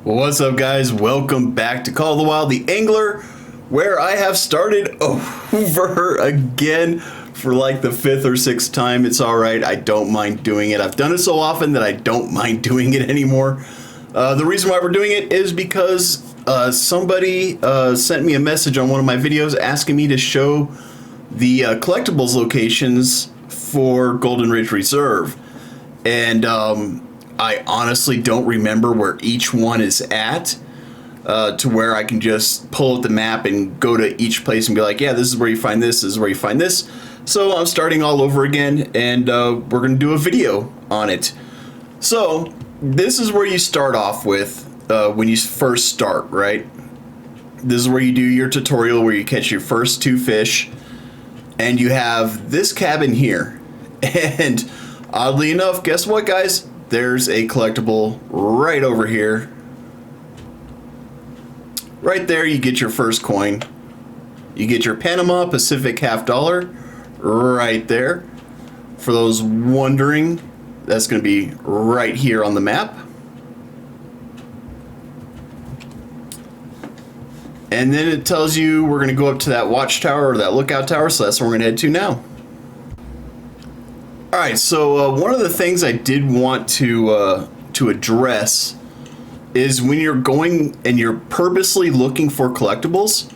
What's up, guys? Welcome back to Call of the Wild, the Angler, where I have started over again for like the 5th or 6th time. It's alright, I don't mind doing it. I've done it so often that I don't mind doing it anymore. The reason why we're doing it is because somebody sent me a message on one of my videos asking me to show the collectibles locations for Golden Ridge Reserve. And I honestly don't remember where each one is at, to where I can just pull up the map and go to each place and be like, yeah, this is where you find this, this is where you find this. So I'm starting all over again, and we're going to do a video on it. So this is where you start off with when you first start, right? This is where you do your tutorial where you catch your first 2 fish, and you have this cabin here. And oddly enough, guess what, guys? There's a collectible right over here. Right there, you get your first coin. You get your Panama Pacific $50 right there. For those wondering, that's going to be right here on the map. And then it tells you we're going to go up to that watchtower or that lookout tower, so that's where we're going to head to now. Alright, so one of the things I did want to address is when you're going and you're purposely looking for collectibles,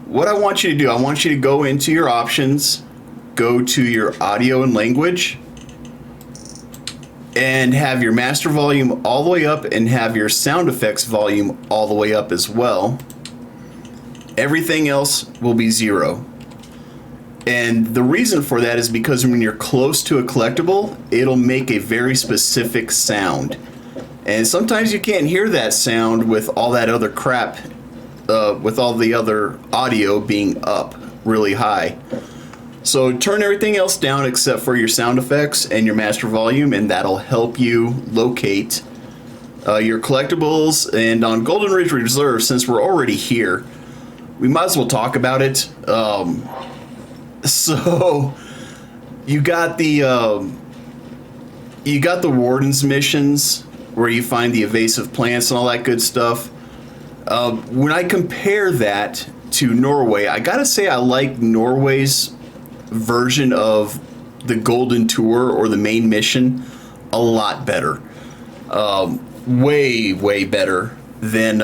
what I want you to do, I want you to go into your options, go to your audio and language, and have your master volume all the way up and have your sound effects volume all the way up as well. Everything else will be 0. And the reason for that is because when you're close to a collectible, it'll make a very specific sound. And sometimes you can't hear that sound with all that other crap, with all the other audio being up really high. So turn everything else down except for your sound effects and your master volume, and that'll help you locate your collectibles. And on Golden Ridge Reserve, since we're already here, we might as well talk about it. So you got the Warden's missions where you find the evasive plants and all that good stuff. When I compare that to Norway, I gotta say I like Norway's version of the Golden Tour or the main mission a lot better. Way better than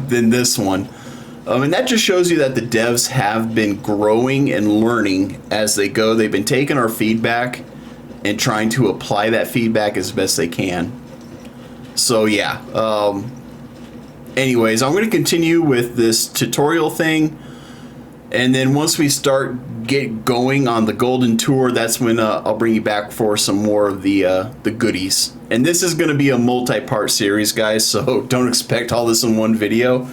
than this one. And that just shows you that the devs have been growing and learning as they go. They've been taking our feedback and trying to apply that feedback as best they can. So yeah. Anyways, I'm going to continue with this tutorial thing. And then once we get going on the Golden Tour, that's when I'll bring you back for some more of the goodies. And this is going to be a multi-part series, guys, so don't expect all this in one video.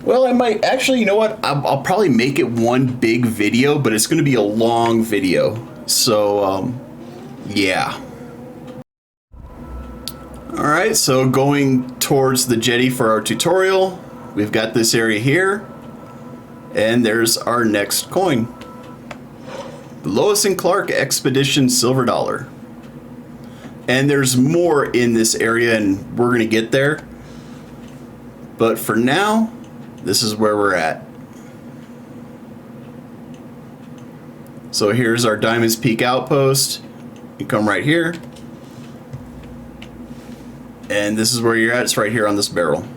Well, I might actually, you know what? I'll probably make it one big video, but it's going to be a long video. So, yeah. Alright, so going towards the jetty for our tutorial, we've got this area here, and there's our next coin. The Lois and Clark Expedition Silver Dollar. And there's more in this area, and we're going to get there. But for now, this is where we're at. So here's our Diamonds Peak outpost. You come right here. And this is where you're at. It's right here on this barrel.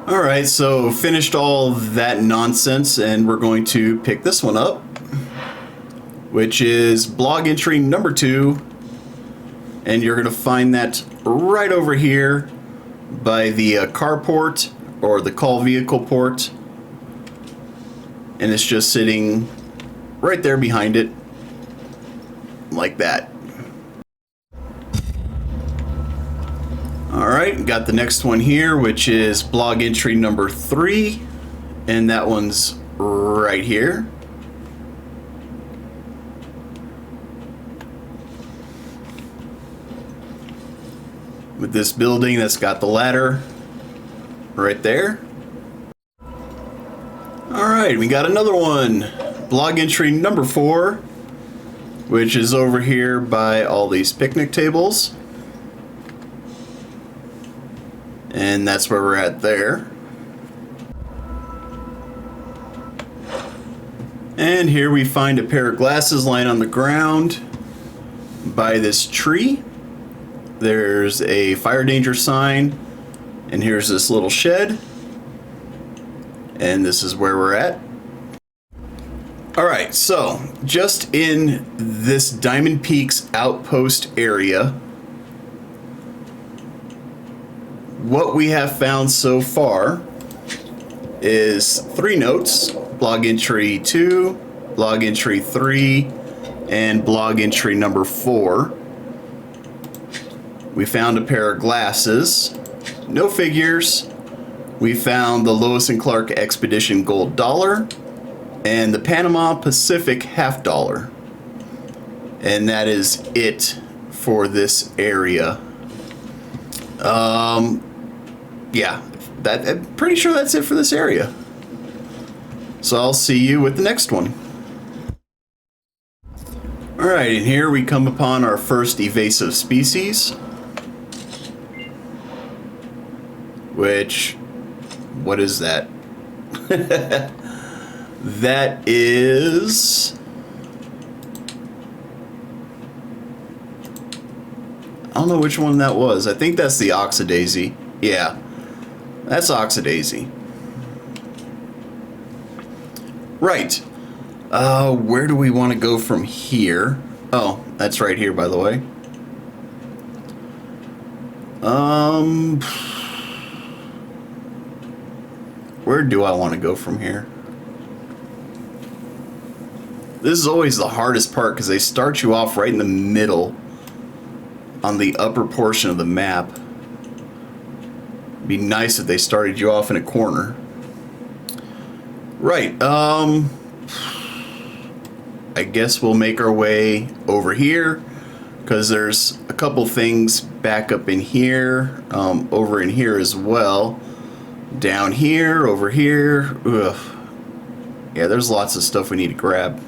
Alright, so finished all that nonsense, and we're going to pick this one up, which is blog entry number 2. And you're going to find that right over here by the carport or the call vehicle port, and it's just sitting right there behind it like that. Alright, got the next one here, which is blog entry number 3, and that one's right here. With this building that's got the ladder right there. Alright, we got another one. Blog entry number 4, which is over here by all these picnic tables. And that's where we're at there. And here we find a pair of glasses lying on the ground by this tree. There's a fire danger sign, and here's this little shed. And this is where we're at. Alright, so just in this Diamond Peaks outpost area, what we have found so far is 3 notes: blog entry 2, blog entry 3, and blog entry number 4. We found a pair of glasses, no figures. We found the Lois and Clark Expedition Gold Dollar and the Panama Pacific half dollar. And that is it for this area. Yeah, I'm pretty sure that's it for this area. So I'll see you with the next one. Alright, and here we come upon our first evasive species. Which, what is that? That is... I don't know which one that was. I think that's the Oxidaisy. Yeah, that's Oxidaisy. Right. Where do we want to go from here? Oh, that's right here, by the way. Where do I want to go from here? This is always the hardest part because they start you off right in the middle on the upper portion of the map. It'd be nice if they started you off in a corner. Right, I guess we'll make our way over here because there's a couple things back up in here, over in here as well. Down here, over here. Ugh. Yeah, there's lots of stuff we need to grab.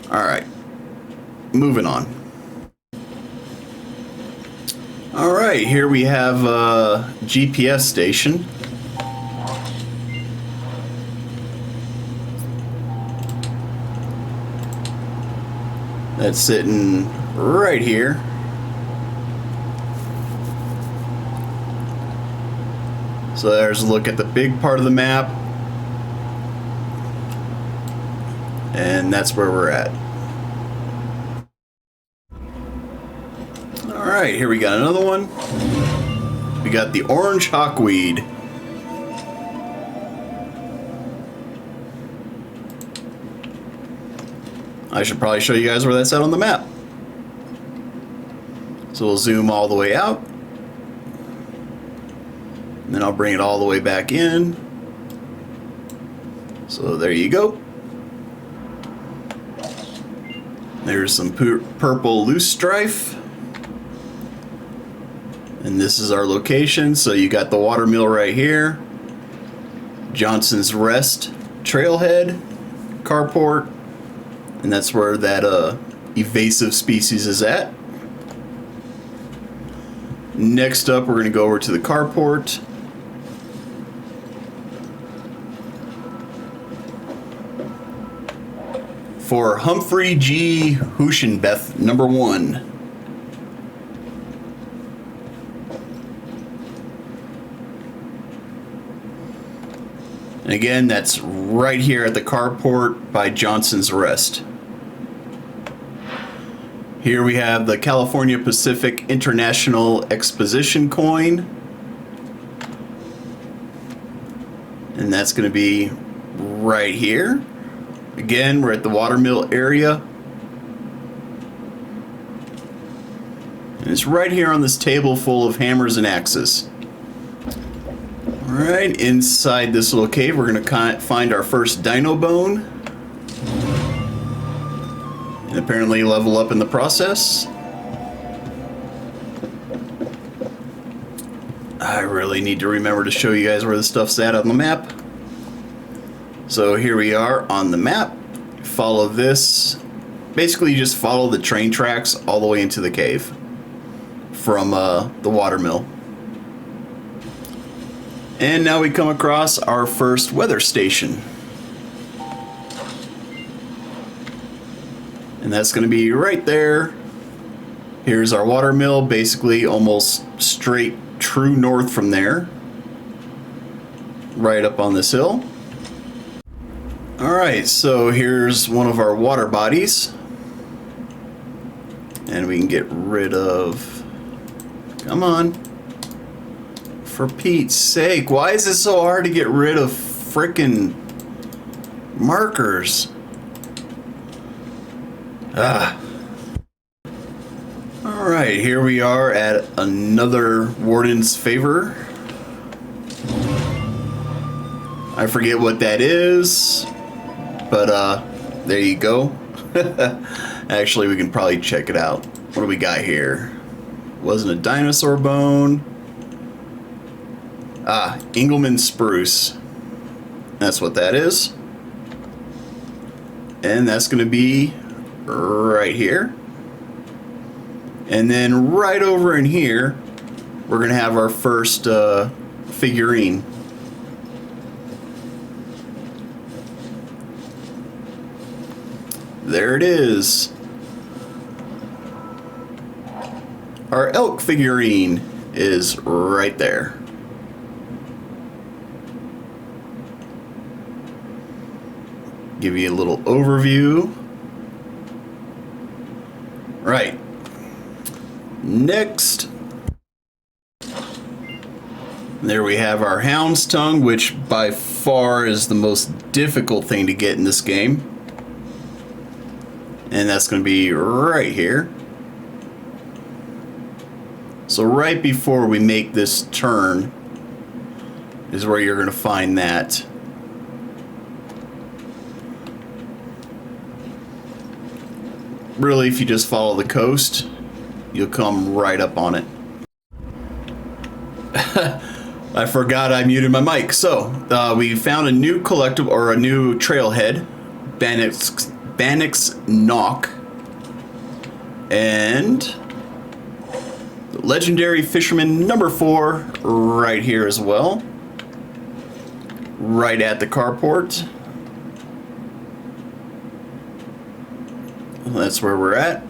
Alright, moving on. Alright, here we have a GPS station. That's sitting right here. So there's a look at the big part of the map. And that's where we're at. Alright, here we got another one. We got the orange hawkweed. I should probably show you guys where that's at on the map. So we'll zoom all the way out. And then I'll bring it all the way back in. So there you go. There's some purple loose strife. And this is our location. So you got the watermill right here. Johnson's Rest trailhead, carport. And that's where that evasive species is at. Next up, we're going to go over to the carport. For Humphrey G. Huschenbeth, number 1. And again, that's right here at the carport by Johnson's Rest. Here we have the California Pacific International Exposition coin. And that's going to be right here. Again, we're at the watermill area. And it's right here on this table full of hammers and axes. Alright, inside this little cave, we're going to find our first dino bone. And apparently level up in the process. I really need to remember to show you guys where the stuff's at on the map. So here we are on the map. Follow this. Basically, you just follow the train tracks all the way into the cave from the watermill. And now we come across our first weather station. And that's going to be right there. Here's our water mill, basically almost straight true north from there. Right up on this hill. Alright, so here's one of our water bodies. And we can get rid of... Come on. For Pete's sake, why is it so hard to get rid of frickin' markers? Alright, here we are at another Warden's favor. I forget what that is, but there you go. Actually, we can probably check it out. What do we got here? Wasn't a dinosaur bone. Engelmann spruce. That's what that is. And that's going to be right here. And then right over in here, we're going to have our first figurine. There it is. Our elk figurine is right there. Give you a little overview. Right. Next. There we have our hound's tongue, which by far is the most difficult thing to get in this game. And that's going to be right here. So right before we make this turn is where you're going to find that. Really, if you just follow the coast, you'll come right up on it. I forgot I muted my mic. So, we found a new collectible, or a new trailhead, Bannock's Knock. And the legendary fisherman number 4 right here as well. Right at the carport. That's where we're at.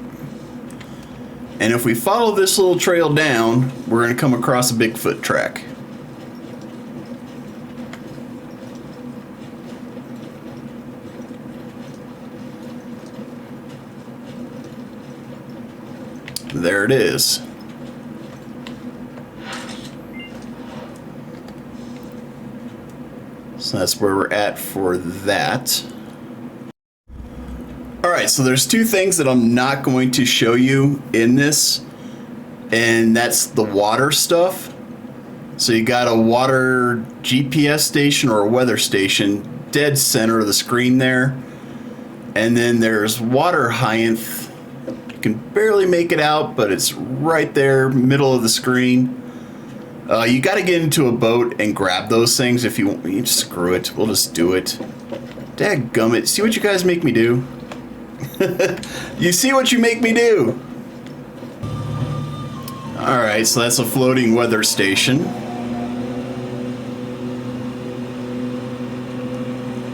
And if we follow this little trail down, we're going to come across a Bigfoot track. There it is. So that's where we're at for that. Alright, so there's two things that I'm not going to show you in this, and that's the water stuff. So you got a water GPS station or a weather station dead center of the screen there, and then there's water hyacinth. You can barely make it out, but it's right there, middle of the screen. You got to get into a boat and grab those things if you want. You just screw it, we'll just do it. Dadgummit, see what you guys make me do? You see what you make me do? Alright, so that's a floating weather station.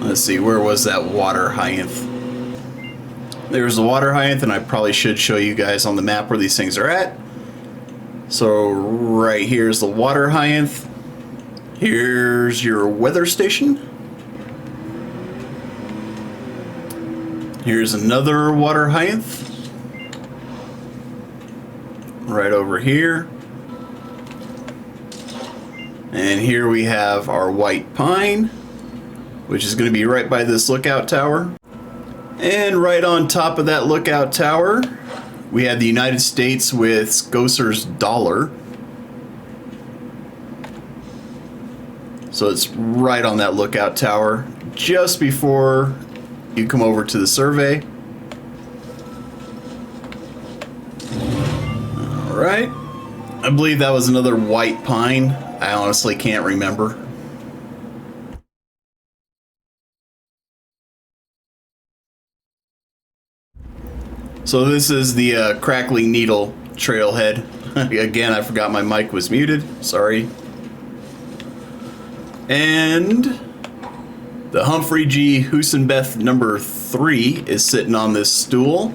Let's see, where was that water hyacinth? There's the water hyacinth, and I probably should show you guys on the map where these things are at. So right here's the water hyacinth. Here's your weather station. Here's another water hyacinth. Right over here. And here we have our white pine, which is going to be right by this lookout tower. And right on top of that lookout tower, we have the United States with Scosser's dollar. So it's right on that lookout tower, just before you come over to the survey. Alright. I believe that was another white pine. I honestly can't remember. So this is the Crackling Needle trailhead. Again, I forgot my mic was muted. Sorry. And the Humphrey G. Husenbeth number 3 is sitting on this stool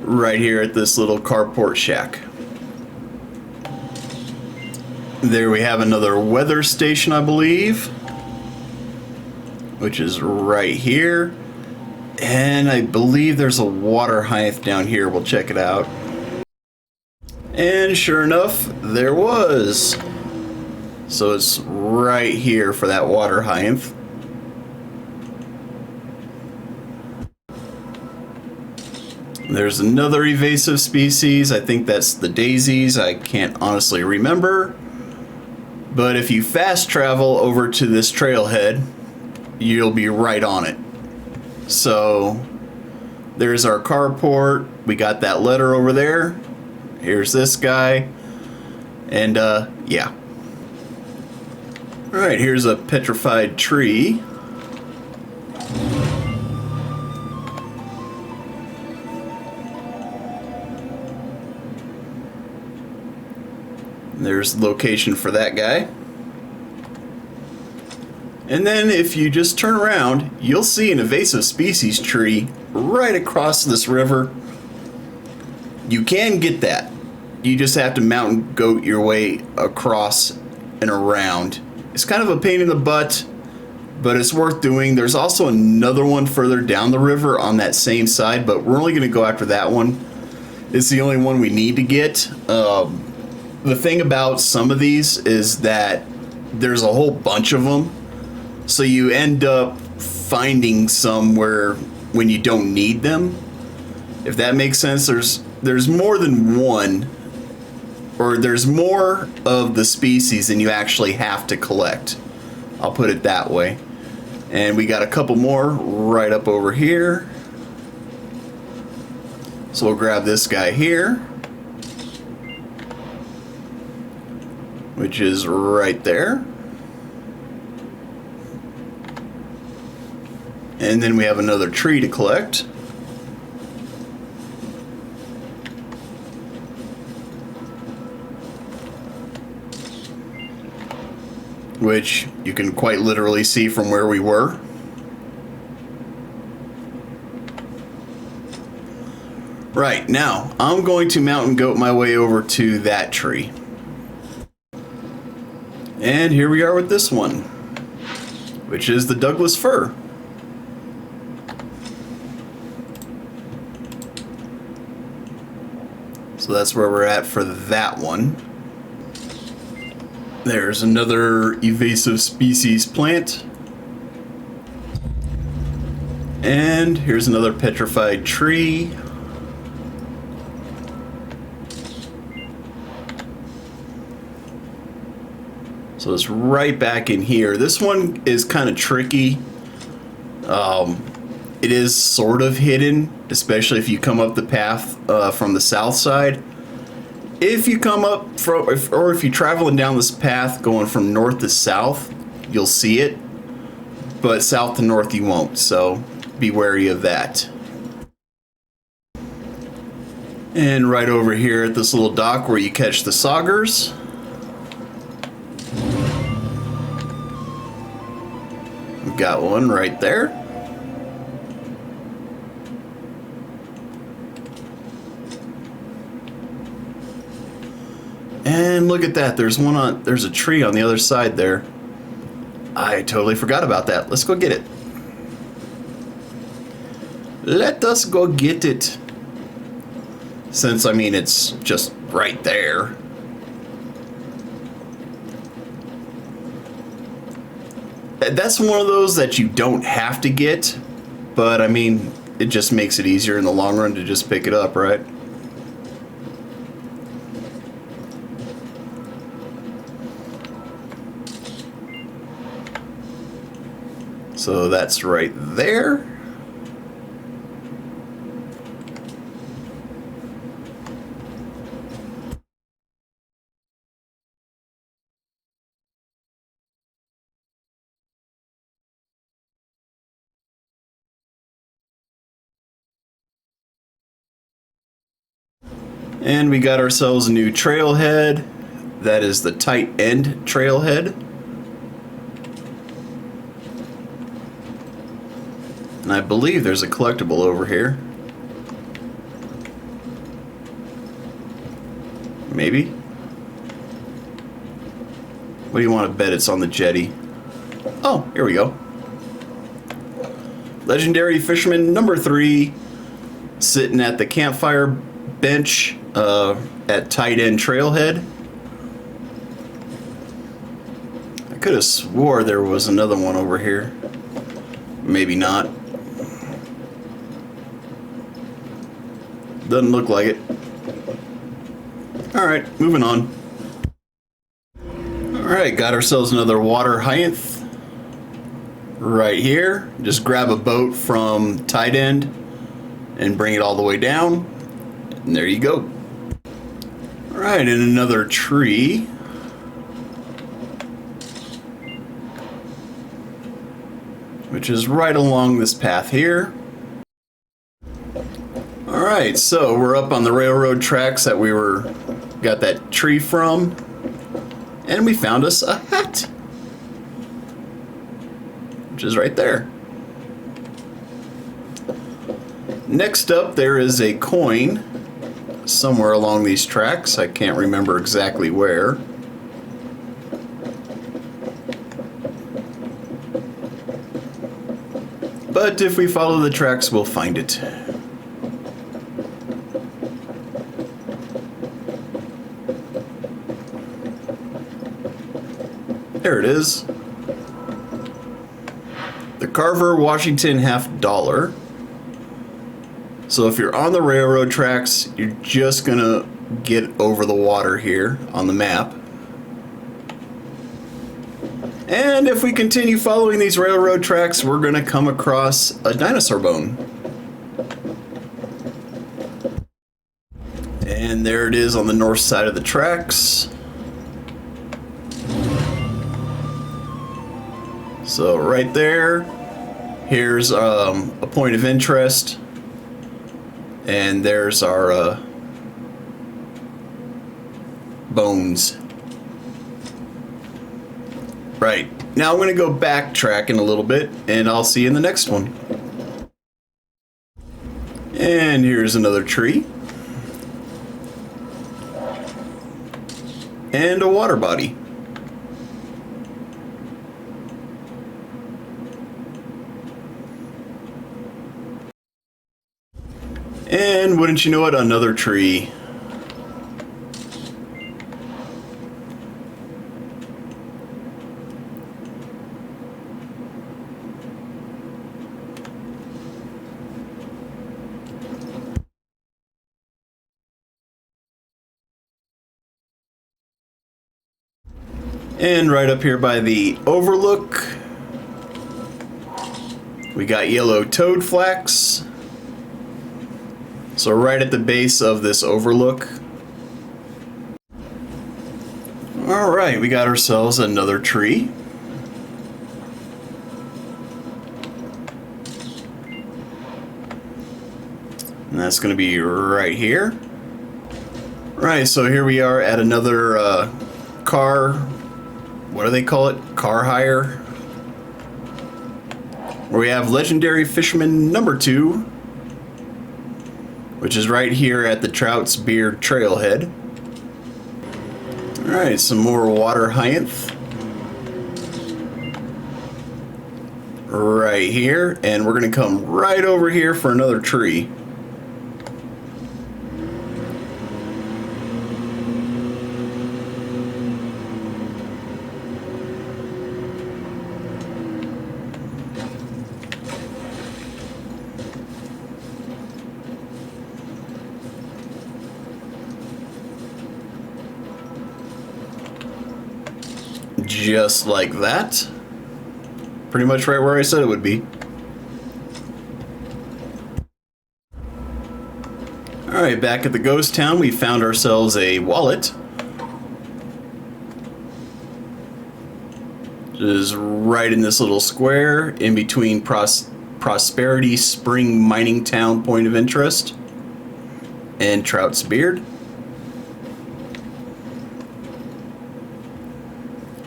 right here at this little carport shack. There we have another weather station, I believe, which is right here. And I believe there's a water height down here. We'll check it out. And sure enough, there was. So it's right here for that water height. There's another evasive species. I think that's the daisies. I can't honestly remember. But if you fast travel over to this trailhead, you'll be right on it. So there's our carport. We got that letter over there. Here's this guy. And yeah. All right, here's a petrified tree. There's the location for that guy. And then if you just turn around, you'll see an invasive species tree right across this river. You can get that. You just have to mountain goat your way across and around. It's kind of a pain in the butt, but it's worth doing. There's also another one further down the river on that same side, but we're only going to go after that one. It's the only one we need to get. The thing about some of these is that there's a whole bunch of them, so you end up finding some where when you don't need them. If that makes sense, there's more than one, or there's more of the species than you actually have to collect. I'll put it that way. And we got a couple more right up over here. So we'll grab this guy here, which is right there. And then we have another tree to collect. Which you can quite literally see from where we were. Right, now I'm going to mountain goat my way over to that tree. And here we are with this one, which is the Douglas fir. So that's where we're at for that one. There's another evasive species plant. And here's another petrified tree. So it's right back in here. This one is kind of tricky. It is sort of hidden, especially if you come up the path from the south side. If you come up from, or if you're traveling down this path going from north to south, you'll see it, but south to north you won't, so be wary of that. And right over here at this little dock where you catch the saugers, we've got one right there. And look at that, there's a tree on the other side there. I totally forgot about that. Let's go get it. Let us go get it. Since, I mean, it's just right there. That's one of those that you don't have to get, but I mean, it just makes it easier in the long run to just pick it up, right? So that's right there. And we got ourselves a new trailhead. That is the tight end trailhead. And I believe there's a collectible over here. Maybe? What do you want to bet it's on the jetty? Oh, here we go. Legendary Fisherman number 3, sitting at the campfire bench at Tight End Trailhead. I could have swore there was another one over here. Maybe not. Doesn't look like it. Alright, moving on. Alright, got ourselves another water hyacinth. Right here. Just grab a boat from Tight End and bring it all the way down. And there you go. Alright, and another tree. Which is right along this path here. Alright, so we're up on the railroad tracks that we got that tree from. And we found us a hat. Which is right there. Next up, there is a coin somewhere along these tracks. I can't remember exactly where. But if we follow the tracks, we'll find it. There it is. The Carver Washington $50. So if you're on the railroad tracks, you're just gonna get over the water here on the map. And if we continue following these railroad tracks, we're gonna come across a dinosaur bone. And there it is on the north side of the tracks. So right there, here's a point of interest, and there's our bones. Right, now I'm going to go backtracking a little bit, and I'll see you in the next one. And here's another tree. And a water body. And wouldn't you know it, another tree. And right up here by the overlook, we got yellow toad flax. So right at the base of this overlook. Alright, we got ourselves another tree. And that's going to be right here. Right, so here we are at another car, what do they call it? Car hire. Where we have Legendary Fisherman number 2. Which is right here at the Trout's Beard Trailhead. Alright, some more water hyacinth. Right here, and we're going to come right over here for another tree. Just like that. Pretty much right where I said it would be. Alright, back at the ghost town, we found ourselves a wallet. Which is right in this little square, in between Prosperity Spring Mining Town point of interest and Trout's Beard.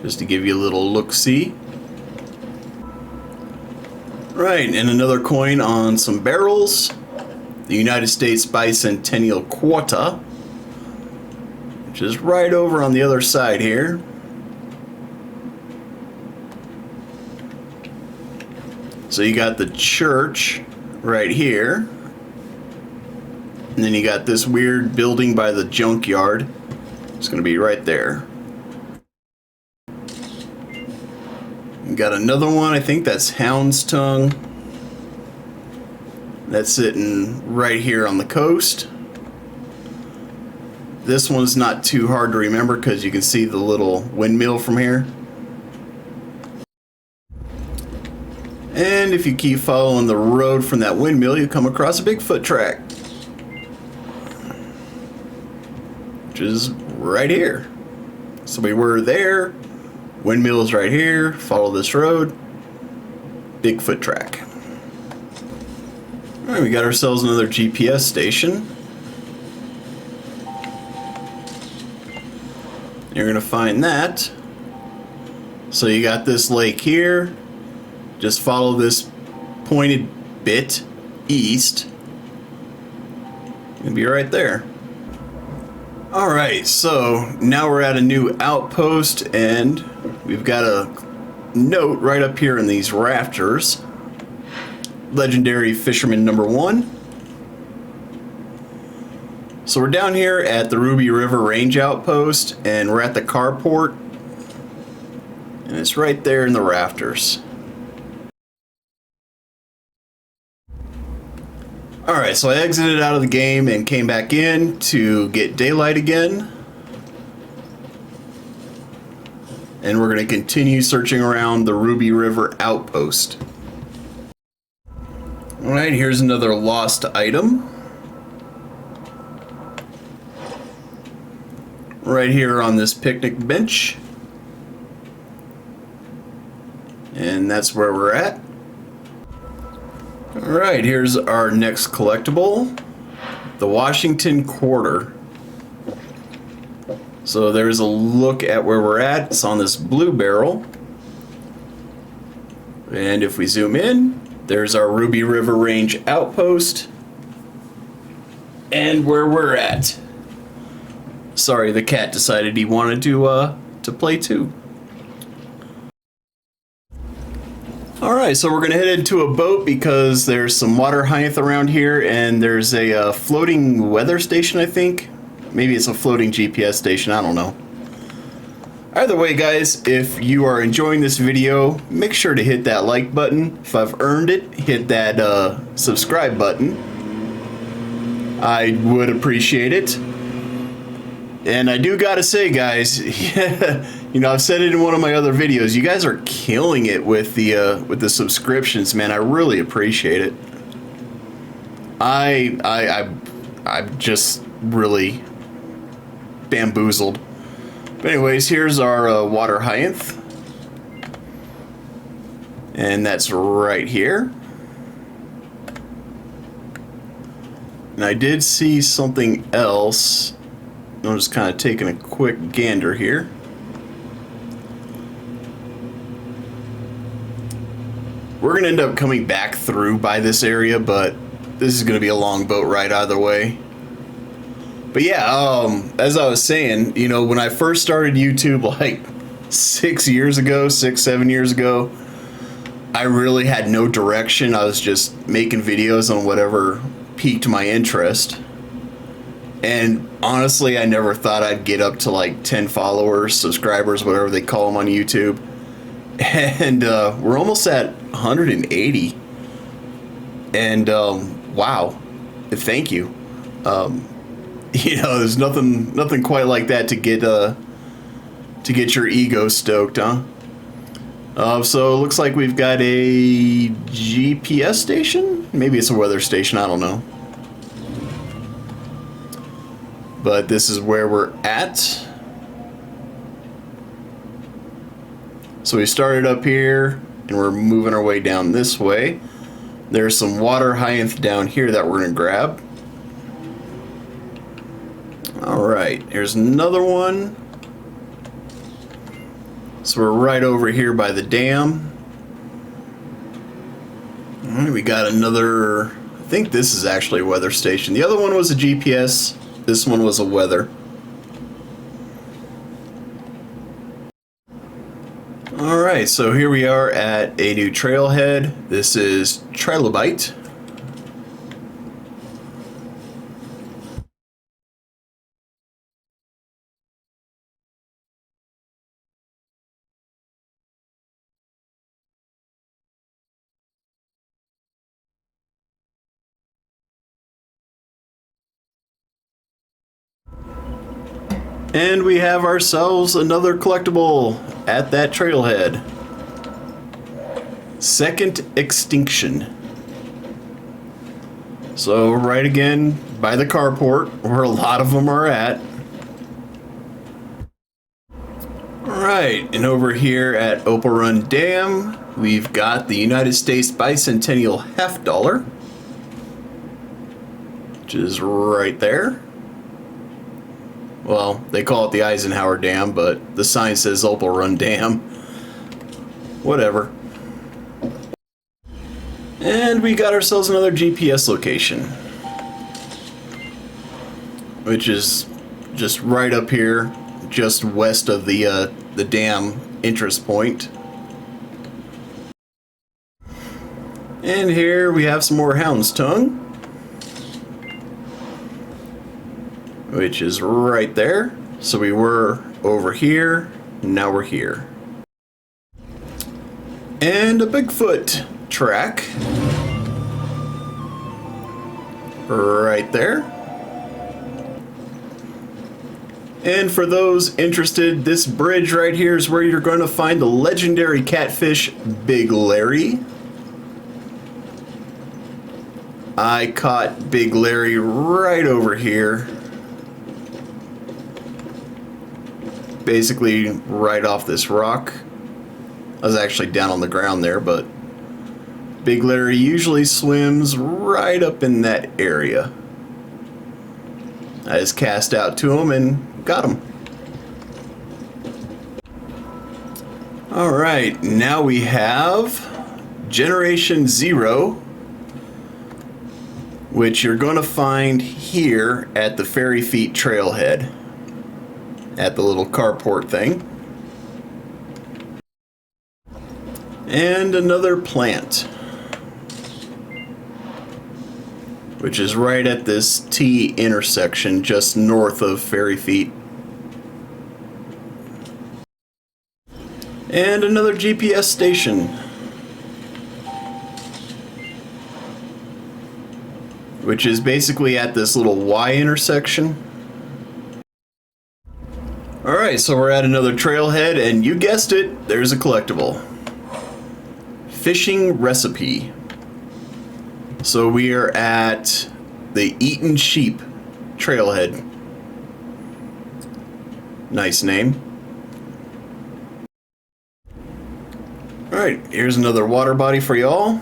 Just to give you a little look-see. Right, and another coin on some barrels. The United States Bicentennial Quota, which is right over on the other side here. So you got the church right here. And then you got this weird building by the junkyard. It's going to be right there. You got another one, I think that's Hound's Tongue. That's sitting right here on the coast. This one's not too hard to remember because you can see the little windmill from here. And if you keep following the road from that windmill, you come across a Bigfoot track, which is right here. So we were there, windmill is right here, follow this road, Bigfoot track. Alright, we got ourselves another GPS station. You're gonna find that. So you got this lake here. Just follow this pointed bit east. You'll be right there. Alright, so now we're at a new outpost and we've got a note right up here in these rafters. Legendary Fisherman #1. So we're down here at the Ruby River Range Outpost and we're at the carport. And it's right there in the rafters. Alright, so I exited out of the game and came back in to get daylight again. And we're going to continue searching around the Ruby River Outpost. Alright, here's another lost item. Right here on this picnic bench. And that's where we're at. Alright, here's our next collectible, the Washington Quarter. So there's a look at where we're at. It's on this blue barrel. And if we zoom in, there's our Ruby River Range outpost. And where we're at. Sorry, the cat decided he wanted to play too. Alright, so we're going to head into a boat because there's some water height around here and there's a floating weather station, I think. Maybe it's a floating GPS station, I don't know. Either way, guys, if you are enjoying this video, make sure to hit that like button. If I've earned it, hit that subscribe button. I would appreciate it. And I do gotta say, guys, you know, I've said it in one of my other videos, you guys are killing it with the subscriptions, man. I really appreciate it. I'm just really bamboozled. But anyways, here's our water height. And that's right here. And I did see something else. I'm just kind of taking a quick gander here. We're going to end up coming back through by this area, but this is going to be a long boat ride either way. But yeah, as I was saying, you know, when I first started YouTube like 6 years ago, 7 years ago, I really had no direction. I was just making videos on whatever piqued my interest. And honestly, I never thought I'd get up to like 10 followers, subscribers, whatever they call them on YouTube. And we're almost at 180. And wow, thank you. You know, there's nothing quite like that to get your ego stoked, huh? So it looks like we've got a GPS station. Maybe it's a weather station. I don't know. But this is where we're at. So we started up here and we're moving our way down this way. There's some water height down here that we're gonna grab. Alright, here's another one. So we're right over here by the dam. We got another, I think this is actually a weather station. The other one was a GPS. This one was a weather. Alright, so here we are at a new trailhead. This is Trilobite. And we have ourselves another collectible at that trailhead. Second Extinction. So right again by the carport where a lot of them are at. Alright, and over here at Opal Run Dam, we've got the United States Bicentennial half dollar, which is right there. Well, they call it the Eisenhower Dam, but the sign says Opal Run Dam. Whatever. And we got ourselves another GPS location, which is just right up here, just west of the dam interest point. And here we have some more Hound's Tongue, which is right there. So we were over here, now we're here. And a Bigfoot track right there. And for those interested, this bridge right here is where you're going to find the legendary catfish Big Larry. I caught Big Larry right over here. Basically right off this rock. I was actually down on the ground there, but Big Larry usually swims right up in that area. I just cast out to him and got him. Alright, now we have Generation Zero, which you're going to find here at the Fairy Feet trailhead, at the little carport thing. And another plant, which is right at this T intersection just north of Fairy Feet. And another GPS station, which is basically at this little Y intersection. Alright, so we're at another trailhead, and you guessed it, there's a collectible. Fishing Recipe. So we are at the Eaten Sheep trailhead. Nice name. Alright, here's another water body for y'all.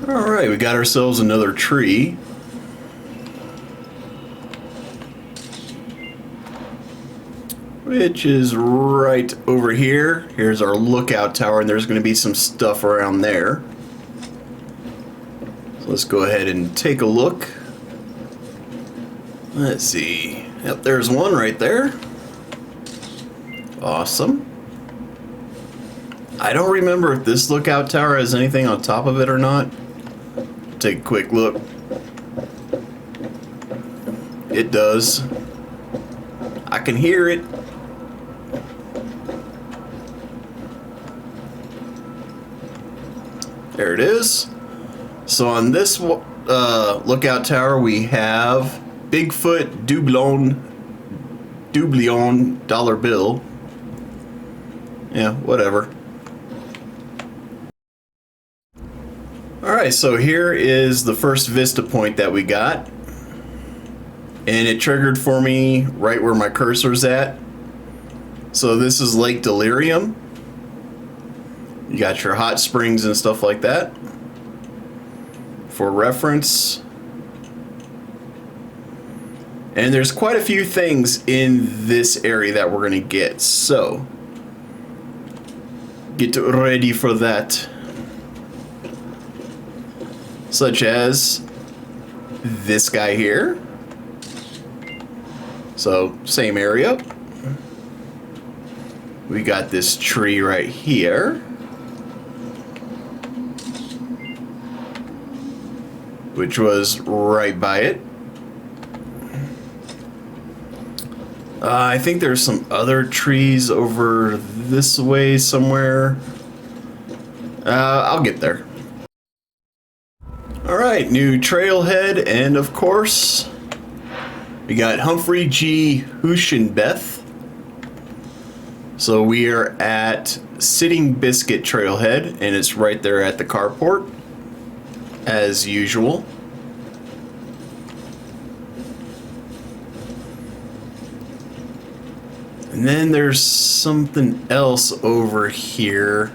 Alright, we got ourselves another tree. Which is right over here. Here's our lookout tower, and there's going to be some stuff around there. So let's go ahead and take a look. Let's see. Yep, there's one right there. Awesome. I don't remember if this lookout tower has anything on top of it or not. Take a quick look. It does. I can hear it. There it is. So on this lookout tower we have Bigfoot Doublion dollar bill. Yeah, whatever. Alright, so here is the first vista point that we got. And it triggered for me right where my cursor's at. So this is Lake Delirium. You got your hot springs and stuff like that. For reference. And there's quite a few things in this area that we're going to get. So get ready for that. Such as this guy here. So, same area. We got this tree right here, which was right by it. I think there's some other trees over this way somewhere. I'll get there. Alright, new trailhead, and of course, we got Humphrey G. Huschenbeth. So we are at Sitting Biscuit Trailhead, and it's right there at the carport, as usual. And then there's something else over here.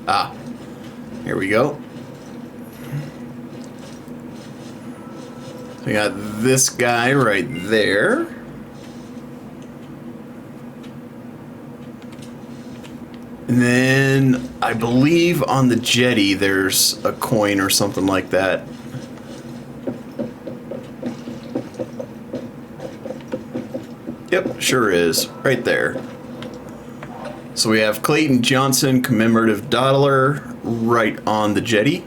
Ah, here we go. We got this guy right there. And then I believe on the jetty there's a coin or something like that. Yep, sure is. Right there. So we have Clayton Johnson commemorative dollar right on the jetty.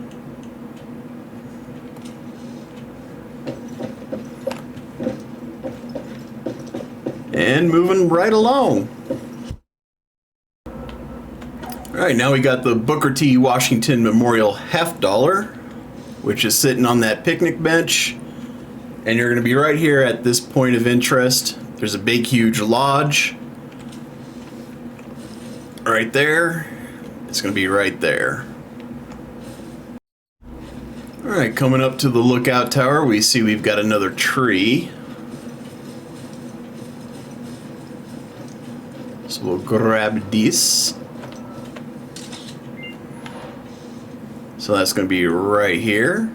And moving right along. Alright, now we got the Booker T. Washington Memorial $50, which is sitting on that picnic bench. And you're going to be right here at this point of interest. There's a big, huge lodge. Right there. It's going to be right there. Alright, coming up to the lookout tower, we see we've got another tree. So we'll grab this. So that's going to be right here.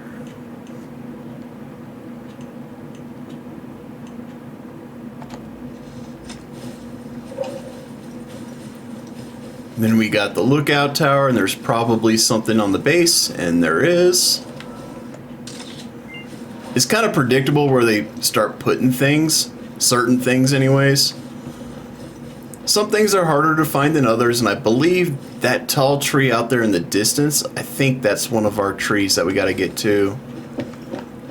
Then we got the lookout tower, and there's probably something on the base, and there is. It's kind of predictable where they start putting things, certain things anyways. Some things are harder to find than others, and I believe that tall tree out there in the distance, I think that's one of our trees that we got to get to.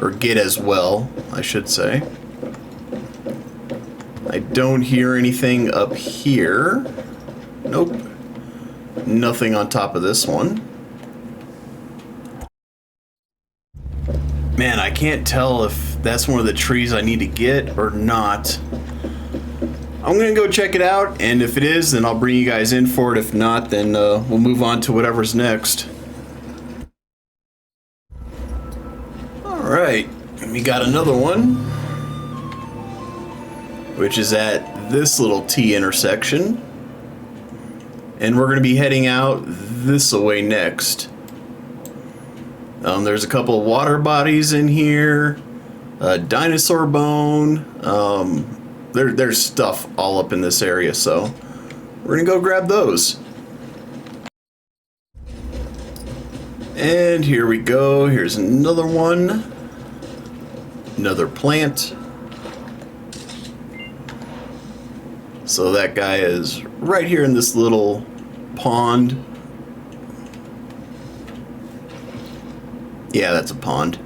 Or get as well, I should say. I don't hear anything up here. Nope. Nothing on top of this one. Man, I can't tell if that's one of the trees I need to get or not. I'm gonna go check it out, and if it is, then I'll bring you guys in for it. If not, then we'll move on to whatever's next. Alright, we got another one, which is at this little T intersection. And we're gonna be heading out this way next. There's a couple of water bodies in here, a dinosaur bone. There's stuff all up in this area, so we're gonna go grab those. And here we go. Here's another one. Another plant. So that guy is right here in this little pond. Yeah, that's a pond.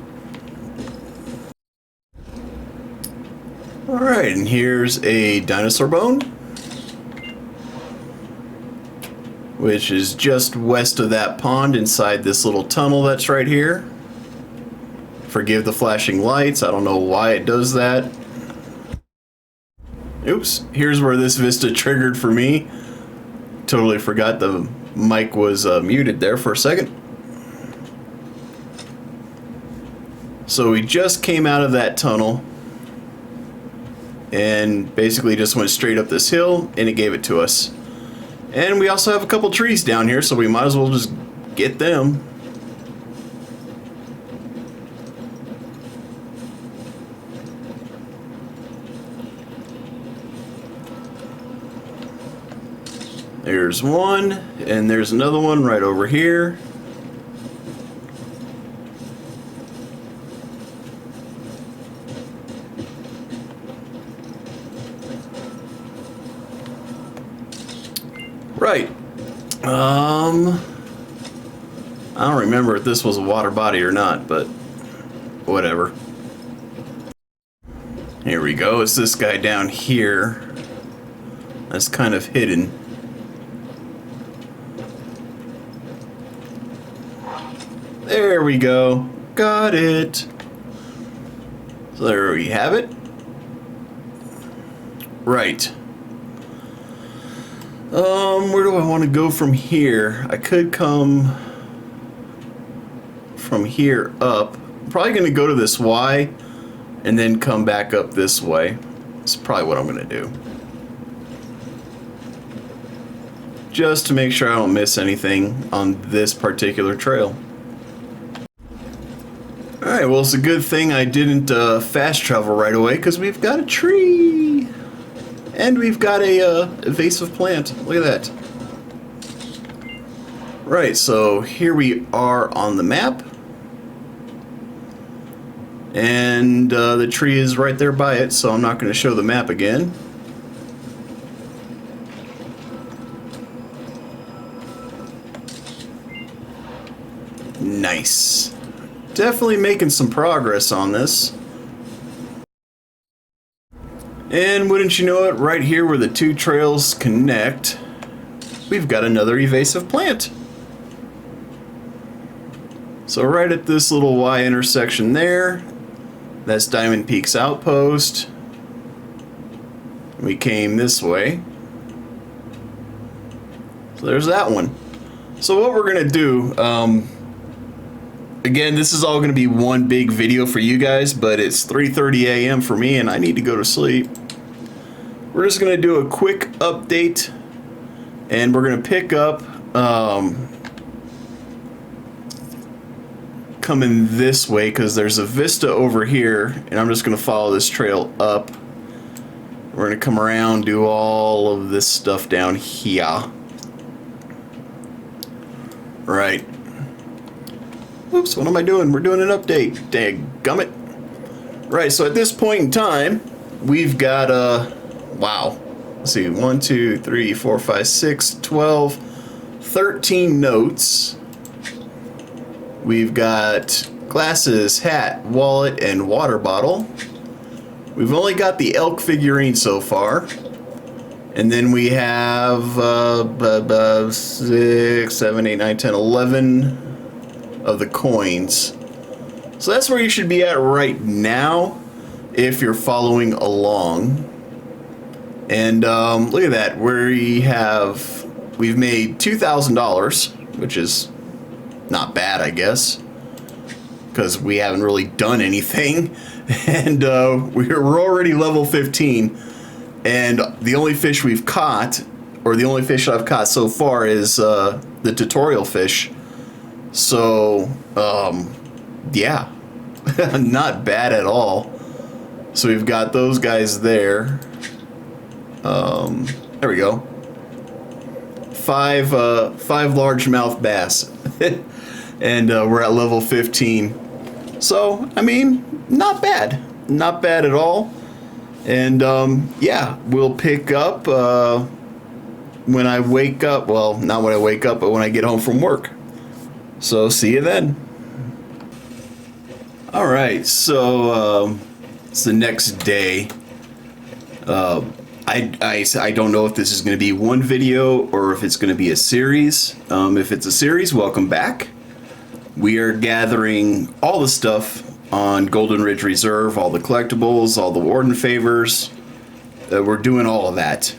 Alright, and here's a dinosaur bone, which is just west of that pond inside this little tunnel that's right here. Forgive the flashing lights, I don't know why it does that. Oops, here's where this vista triggered for me. Totally forgot the mic was muted there for a second. So we just came out of that tunnel and basically just went straight up this hill, and it gave it to us. And we also have a couple trees down here, so we might as well just get them. There's one, and there's another one right over here. Right. I don't remember if this was a water body or not, but whatever. Here we go. It's this guy down here. That's kind of hidden. There we go. Got it. So there we have it. Right. Where do I want to go from here? I could come from here up. I'm probably going to go to this Y and then come back up this way. That's probably what I'm going to do. Just to make sure I don't miss anything on this particular trail. Alright, well, it's a good thing I didn't fast travel right away, because we've got a tree! And we've got a invasive plant. Look at that. Right, so here we are on the map. And the tree is right there by it, so I'm not going to show the map again. Nice. Definitely making some progress on this. And wouldn't you know it, right here where the two trails connect, we've got another evasive plant. So right at this little Y intersection there, that's Diamond Peak's outpost. We came this way. So there's that one. So what we're gonna do, again, this is all gonna be one big video for you guys, but it's 3:30 a.m. for me and I need to go to sleep. We're just gonna do a quick update and we're gonna pick up coming this way because there's a vista over here and I'm just gonna follow this trail up. We're gonna come around, do all of this stuff down here. Right. Oops, what am I doing? We're doing an update. Dadgummit. Right, so at this point in time, we've got wow. Let's see, 1, 2, 3, 4, 5, 6, 12, 13 notes. We've got glasses, hat, wallet, and water bottle. We've only got the elk figurine so far. And then we have 6, 7, 8, 9, 10, 11 of the coins. So that's where you should be at right now if you're following along. And look at that, we've made $2,000, which is not bad, I guess, because we haven't really done anything. And we're already level 15. And the only fish we've caught, or the only fish I've caught so far, is the tutorial fish. So, yeah, not bad at all. So we've got those guys there. There we go. Five largemouth bass. And we're at level 15. So, I mean, not bad. Not bad at all. And yeah, we'll pick up when I wake up. Well, not when I wake up, but when I get home from work. So see you then. All right, so it's the next day. I don't know if this is going to be one video or if it's going to be a series. If it's a series, welcome back. We are gathering all the stuff on Golden Ridge Reserve, all the collectibles, all the Warden favors. We're doing all of that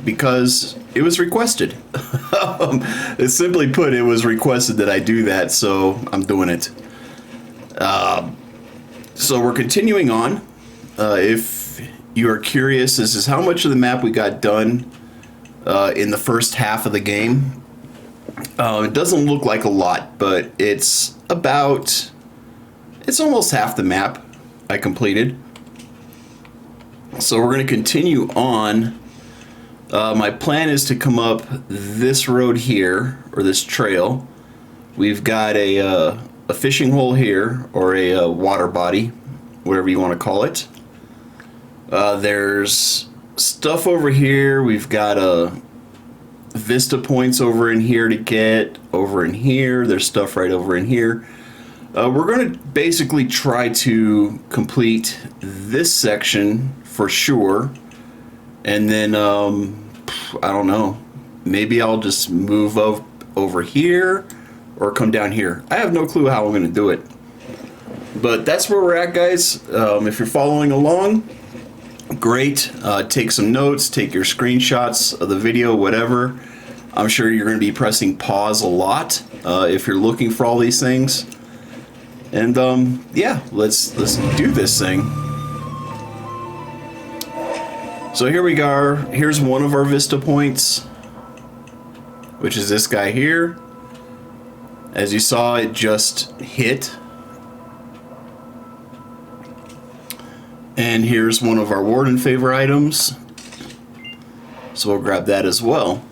because it was requested. Simply put, it was requested that I do that, so I'm doing it. So we're continuing on. If you are curious, this is how much of the map we got done in the first half of the game. It doesn't look like a lot, but it's almost half the map I completed. So we're going to continue on My plan is to come up this road here, or this trail. We've got a fishing hole here, or a water body, whatever you want to call it. There's stuff over here. We've got vista points over in here to get. Over in here, there's stuff right over in here. We're going to basically try to complete this section for sure. And then, I don't know, maybe I'll just move over here or come down here. I have no clue how I'm going to do it. But that's where we're at, guys. If you're following along, great. Take some notes, take your screenshots of the video, whatever. I'm sure you're going to be pressing pause a lot if you're looking for all these things. And yeah, let's do this thing. So here we go. Here's one of our vista points, which is this guy here. As you saw, it just hit. And here's one of our Warden favor items. So we'll grab that as well.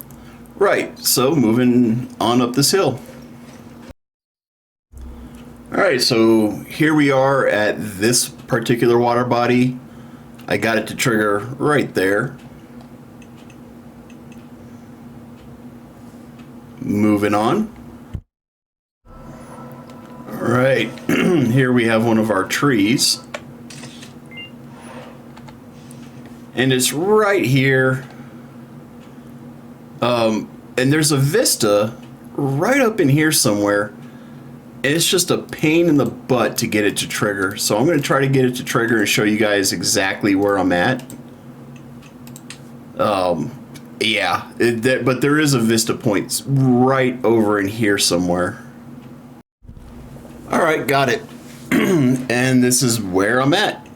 Right, so moving on up this hill. Alright, so here we are at this particular water body. I got it to trigger right there. Moving on. Alright, here we have one of our trees. And it's right here. And there's a vista right up in here somewhere. And it's just a pain in the butt to get it to trigger. So I'm going to try to get it to trigger and show you guys exactly where I'm at. Yeah, but there is a vista point right over in here somewhere. Alright, got it. And this is where I'm at.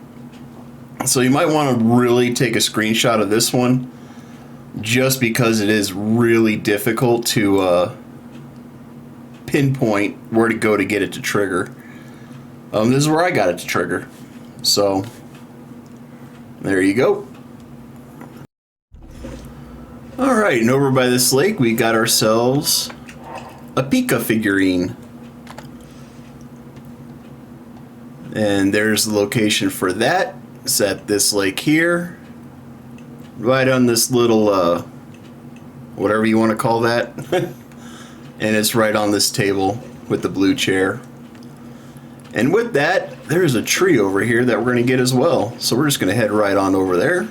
So you might want to really take a screenshot of this one, just because it is really difficult to pinpoint where to go to get it to trigger. This is where I got it to trigger. So there you go. Alright, and over by this lake we got ourselves a Pika figurine. And there's the location for that. It's at this lake here. Right on this little, whatever you want to call that. And it's right on this table with the blue chair. And with that, there's a tree over here that we're going to get as well. So we're just going to head right on over there.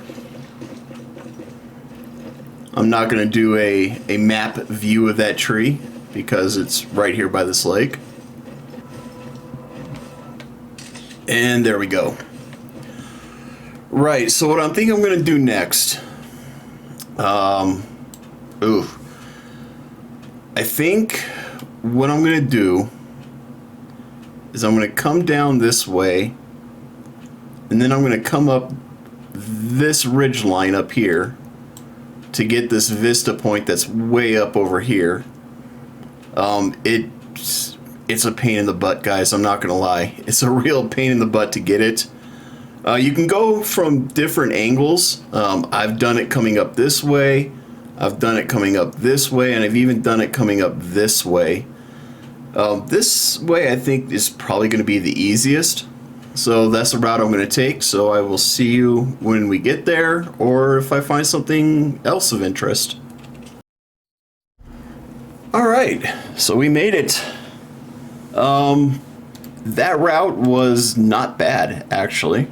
I'm not going to do a map view of that tree because it's right here by this lake. And there we go. Right, so what I'm thinking I'm going to do next. I think what I'm going to do is I'm going to come down this way, and then I'm going to come up this ridge line up here to get this vista point that's way up over here. It's a pain in the butt, guys. I'm not going to lie. It's a real pain in the butt to get it. You can go from different angles. I've done it coming up this way. I've done it coming up this way, and I've even done it coming up this way. This way I think is probably going to be the easiest. So that's the route I'm going to take. So I will see you when we get there, or if I find something else of interest. Alright, so we made it. That route was not bad, actually.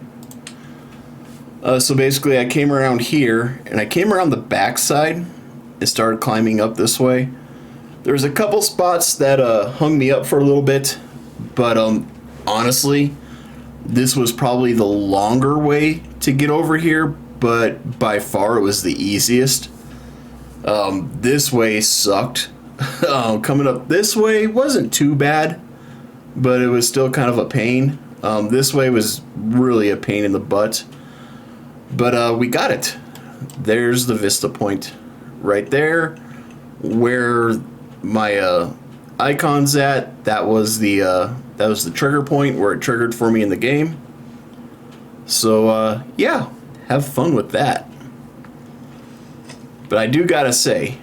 So basically I came around here, and I came around the back side and started climbing up this way. There's a couple spots that hung me up for a little bit, but honestly, this was probably the longer way to get over here, but by far it was the easiest. This way sucked. Coming up this way wasn't too bad, but it was still kind of a pain. This way was really a pain in the butt. But we got it. There's the vista point right there where my icon's at. That was the trigger point where it triggered for me in the game. So yeah, have fun with that. But I do gotta say,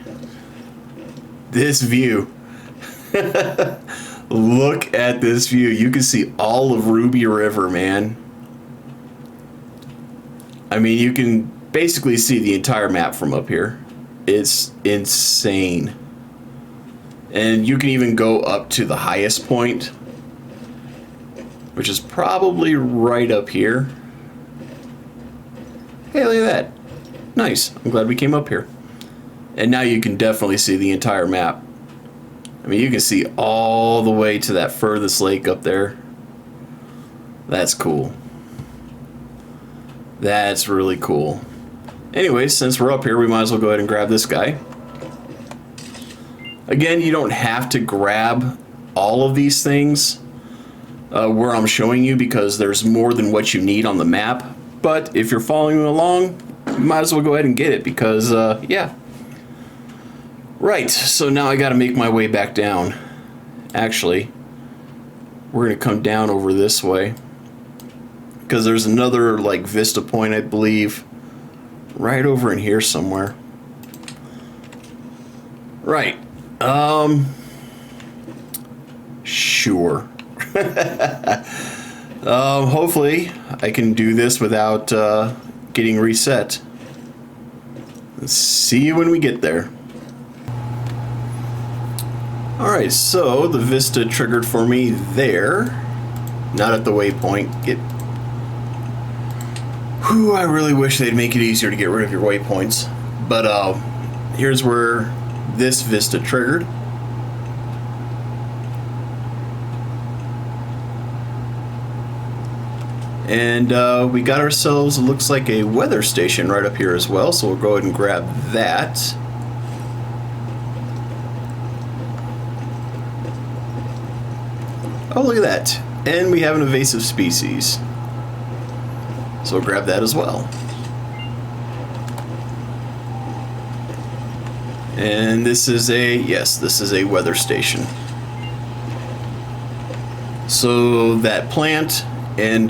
this view. Look at this view. You can see all of Ruby River, man. I mean, you can basically see the entire map from up here. It's insane. And you can even go up to the highest point, which is probably right up here. Hey, look at that. Nice. I'm glad we came up here. And now you can definitely see the entire map. I mean, you can see all the way to that furthest lake up there. That's cool. That's really cool. Anyway, since we're up here, we might as well go ahead and grab this guy. Again, you don't have to grab all of these things where I'm showing you, because there's more than what you need on the map. But if you're following along, you might as well go ahead and get it, because, yeah. Right, so now I gotta make my way back down. Actually, we're gonna come down over this way, because there's another, like, vista point, I believe, right over in here somewhere. Right. Sure. Hopefully I can do this without getting reset. Let's see you when we get there. Alright, so the vista triggered for me there. Not at the waypoint. Whew, I really wish they'd make it easier to get rid of your waypoints. But here's where this vista triggered. And we got ourselves, it looks like, a weather station right up here as well, so we'll go ahead and grab that. Oh, look at that. And we have an invasive species. So we'll grab that as well. And this is a, yes, this is a weather station. So that plant and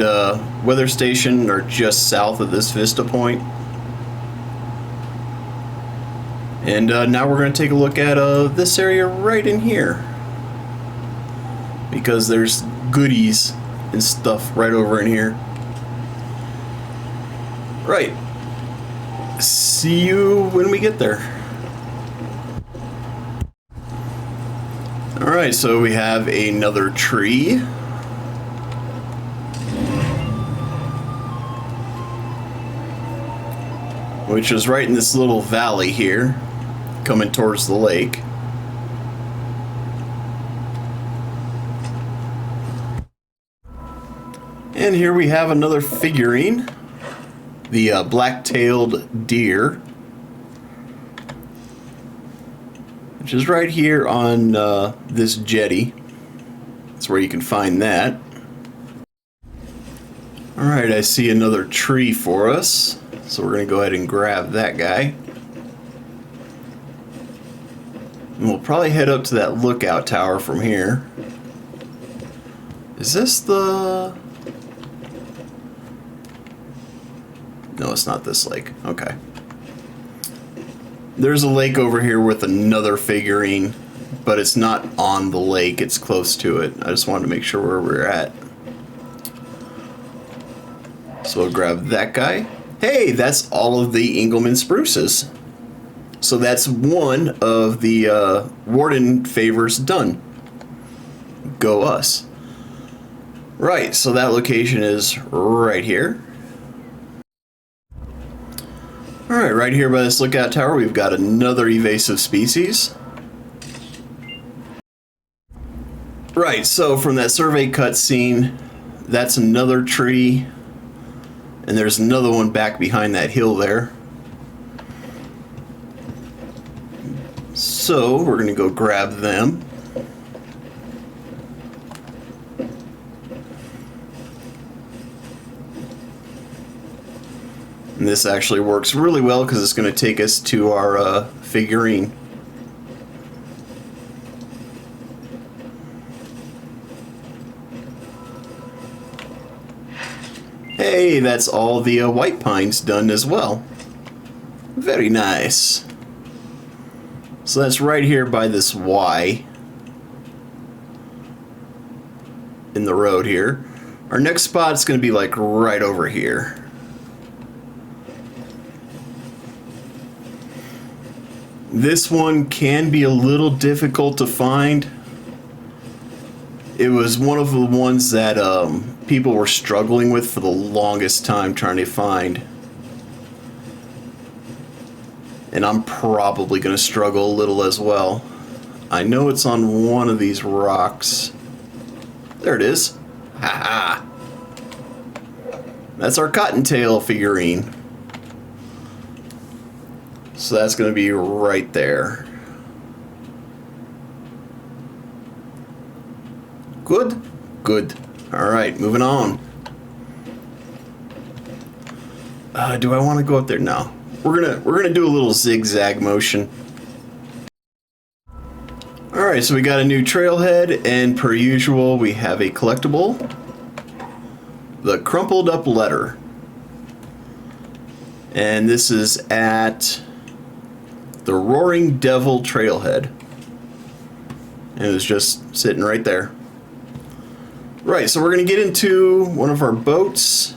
weather station are just south of this vista point. And now we're going to take a look at this area right in here, because there's goodies and stuff right over in here. Right. See you when we get there. Alright, so we have another tree. Which is right in this little valley here, coming towards the lake. And here we have another figurine, the black-tailed deer, which is right here on this jetty. That's where you can find that. Alright, I see another tree for us, so we're going to go ahead and grab that guy. And we'll probably head up to that lookout tower from here. Is this the... No, it's not this lake. Okay. There's a lake over here with another figurine, but it's not on the lake. It's close to it. I just wanted to make sure where we're at. So we'll grab that guy. Hey, that's all of the Engelmann spruces. So that's one of the Warden favors done. Go us. Right, so that location is right here. Alright, right here by this lookout tower, we've got another evasive species. Right, so from that survey cutscene, that's another tree. And there's another one back behind that hill there. So we're going to go grab them. And this actually works really well because it's going to take us to our figurine. Hey, that's all the white pines done as well. Very nice. So that's right here by this Y in the road here. Our next spot's going to be like right over here. This one can be a little difficult to find. It was one of the ones that people were struggling with for the longest time trying to find. And I'm probably going to struggle a little as well. I know it's on one of these rocks. There it is. Ha ha. That's our Cottontail figurine. So that's going to be right there. Good? Good. Alright, moving on. Do I want to go up there? No. We're gonna do a little zigzag motion. Alright, so we got a new trailhead, and per usual we have a collectible. The crumpled up letter. And this is at the Roaring Devil trailhead. And it was just sitting right there. Right, so we're going to get into one of our boats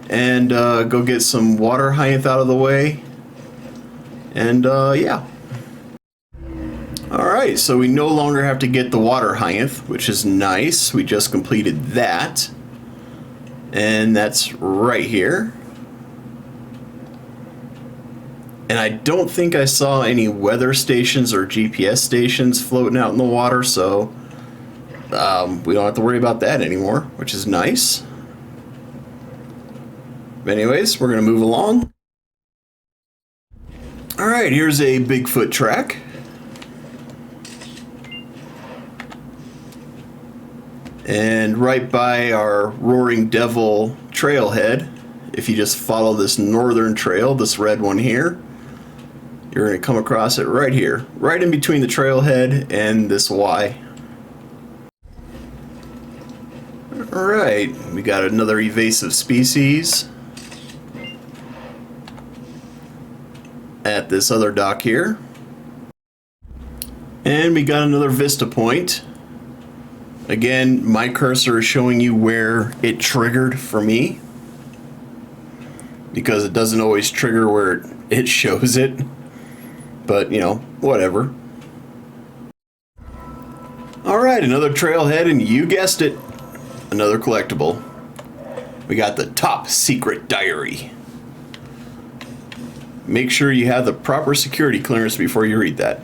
and go get some water hyacinth out of the way. And yeah. Alright, so we no longer have to get the water hyacinth, which is nice. We just completed that. And that's right here. And I don't think I saw any weather stations or GPS stations floating out in the water, so we don't have to worry about that anymore, which is nice. But anyways, we're going to move along. Alright, here's a Bigfoot track. And right by our Roaring Devil trailhead, if you just follow this northern trail, this red one here, you're going to come across it right here, right in between the trailhead and this Y. Alright, we got another evasive species at this other dock here. And we got another vista point. Again, my cursor is showing you where it triggered for me, because it doesn't always trigger where it shows it. But, you know, whatever. Alright, another trailhead, and you guessed it, another collectible. We got the Top Secret Diary. Make sure you have the proper security clearance before you read that.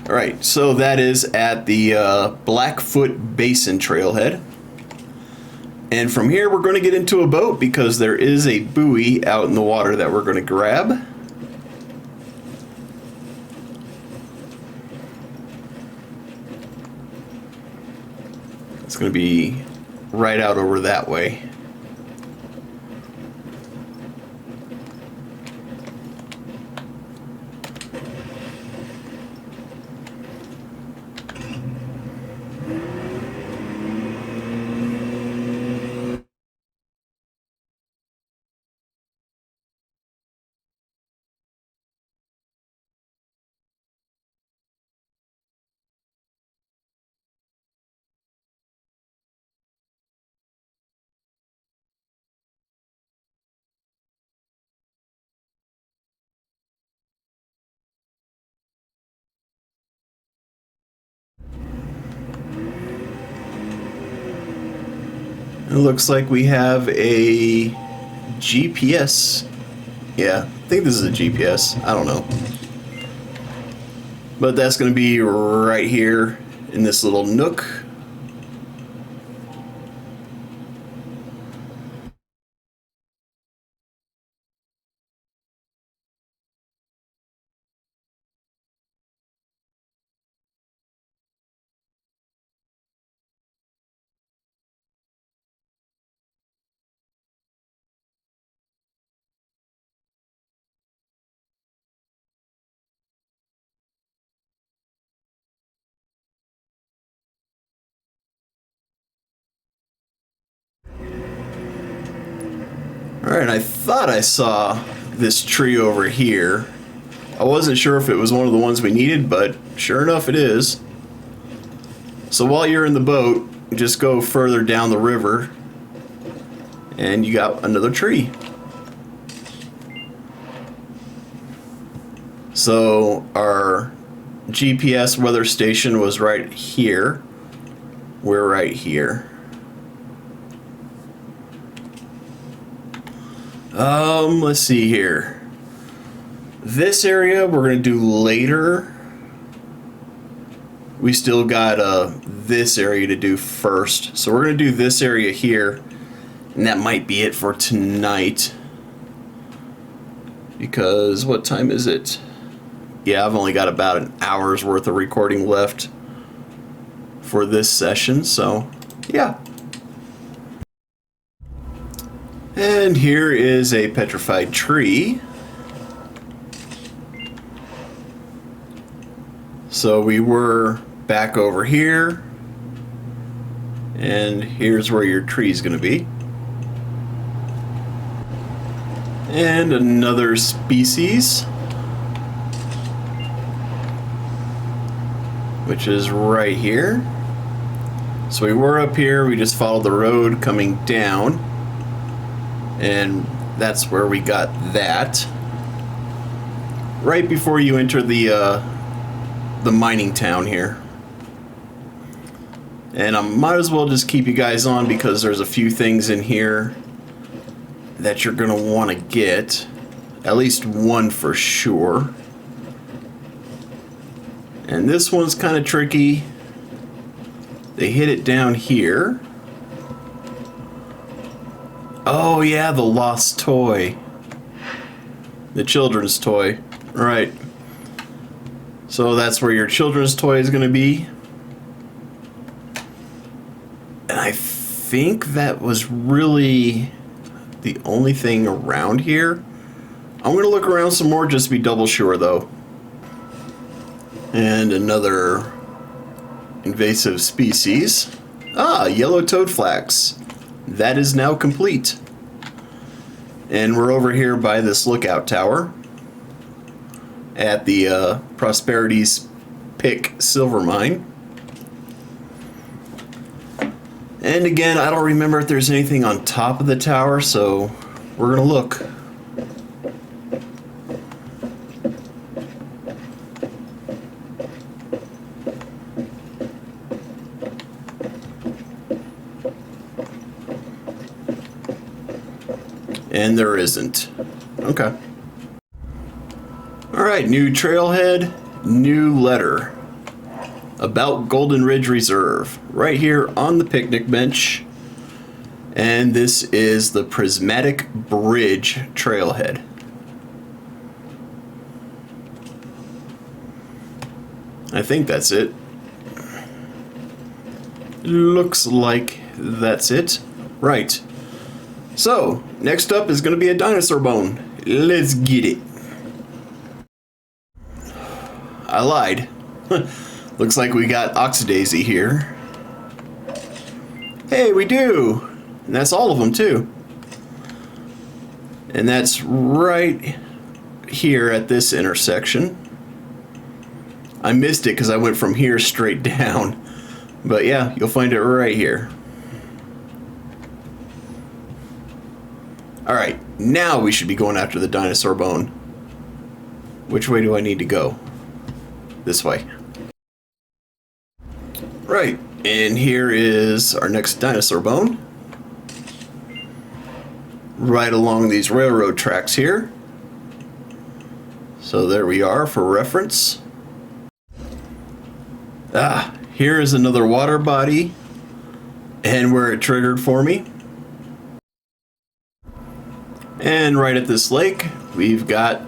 Alright, so that is at the Blackfoot Basin trailhead. And from here we're going to get into a boat because there is a buoy out in the water that we're going to grab. It's going to be right out over that way. It looks like we have a GPS. Yeah, I think this is a GPS. I don't know. But that's going to be right here in this little nook. Alright, I thought I saw this tree over here, I wasn't sure if it was one of the ones we needed, but sure enough it is. So while you're in the boat, just go further down the river and you got another tree. So our GPS weather station was right here. We're right here. Let's see here. This area we're gonna do later. We still got this area to do first. So we're gonna do this area here, and that might be it for tonight. Because what time is it? Yeah, I've only got about an hour's worth of recording left for this session, so yeah. And here is a petrified tree. So we were back over here, and here's where your tree is going to be. And another species, which is right here. So we were up here, we just followed the road coming down, and that's where we got that. Right before you enter the mining town here. And I might as well just keep you guys on because there's a few things in here that you're gonna want to get. At least one for sure. And this one's kind of tricky. They hit it down here. Oh yeah, the lost toy. The children's toy. Right. So that's where your children's toy is going to be. And I think that was really the only thing around here. I'm going to look around some more just to be double sure though. And another invasive species. Ah, yellow toad flax. That is now complete. And we're over here by this lookout tower at the Prosperity's Pick silver mine. And again, I don't remember if there's anything on top of the tower, so we're gonna look. And there isn't. Okay. Alright, new trailhead, new letter. About Golden Ridge Reserve. Right here on the picnic bench. And this is the Prismatic Bridge trailhead. I think that's it. Looks like that's it. Right. So, next up is going to be a dinosaur bone. Let's get it. I lied. Looks like we got Oxidaisy here. Hey, we do! And that's all of them, too. And that's right here at this intersection. I missed it because I went from here straight down. But yeah, you'll find it right here. Alright, now we should be going after the dinosaur bone. Which way do I need to go? This way. Right, and here is our next dinosaur bone. Right along these railroad tracks here. So there we are for reference. Ah, here is another water body. And where it triggered for me. And right at this lake, we've got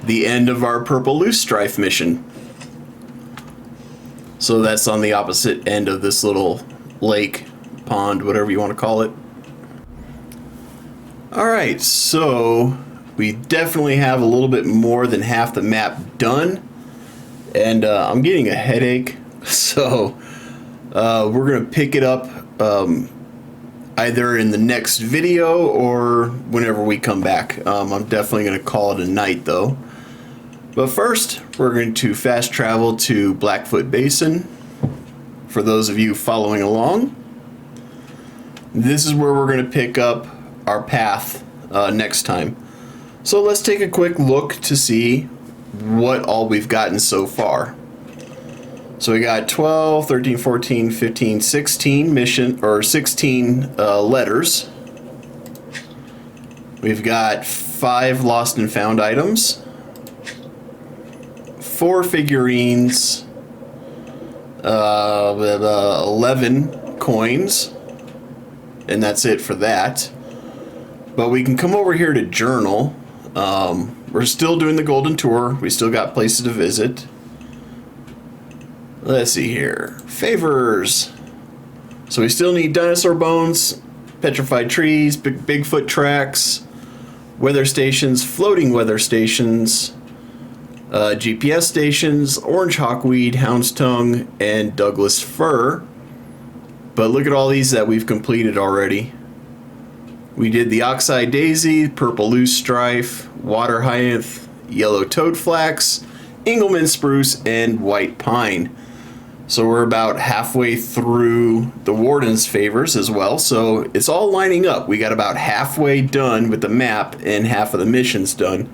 the end of our Purple Loosestrife mission. So that's on the opposite end of this little lake, pond, whatever you want to call it. Alright, so we definitely have a little bit more than half the map done. And I'm getting a headache, so we're going to pick it up either in the next video or whenever we come back. I'm definitely going to call it a night though. But first, we're going to fast travel to Blackfoot Basin. For those of you following along, this is where we're going to pick up our path next time. So let's take a quick look to see what all we've gotten so far. So we got 12, 13, 14, 15, 16 16 letters. We've got 5 lost and found items, 4 figurines, 11 coins, and that's it for that. But we can come over here to journal. We're still doing the golden tour. We still got places to visit. Let's see here. Favors. So we still need dinosaur bones, petrified trees, Bigfoot tracks, weather stations, floating weather stations, GPS stations, orange hawkweed, hound's tongue, and Douglas fir. But look at all these that we've completed already. We did the oxeye daisy, purple loose strife, water hyacinth, yellow toad flax, Engelmann spruce, and white pine. So we're about halfway through the Warden's favors as well. So it's all lining up. We got about halfway done with the map and half of the missions done.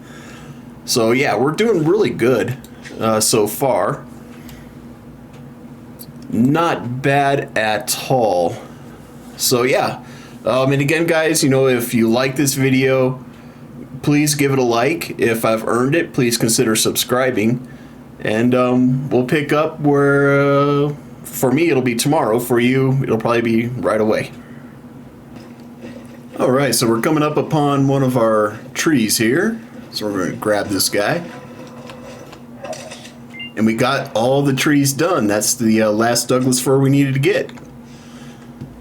So yeah, we're doing really good so far. Not bad at all. So yeah. And again, guys, you know, if you like this video, please give it a like. If I've earned it, please consider subscribing. And we'll pick up where, for me, it'll be tomorrow. For you, it'll probably be right away. Alright, so we're coming up upon one of our trees here. So we're going to grab this guy. And we got all the trees done. That's the last Douglas fir we needed to get.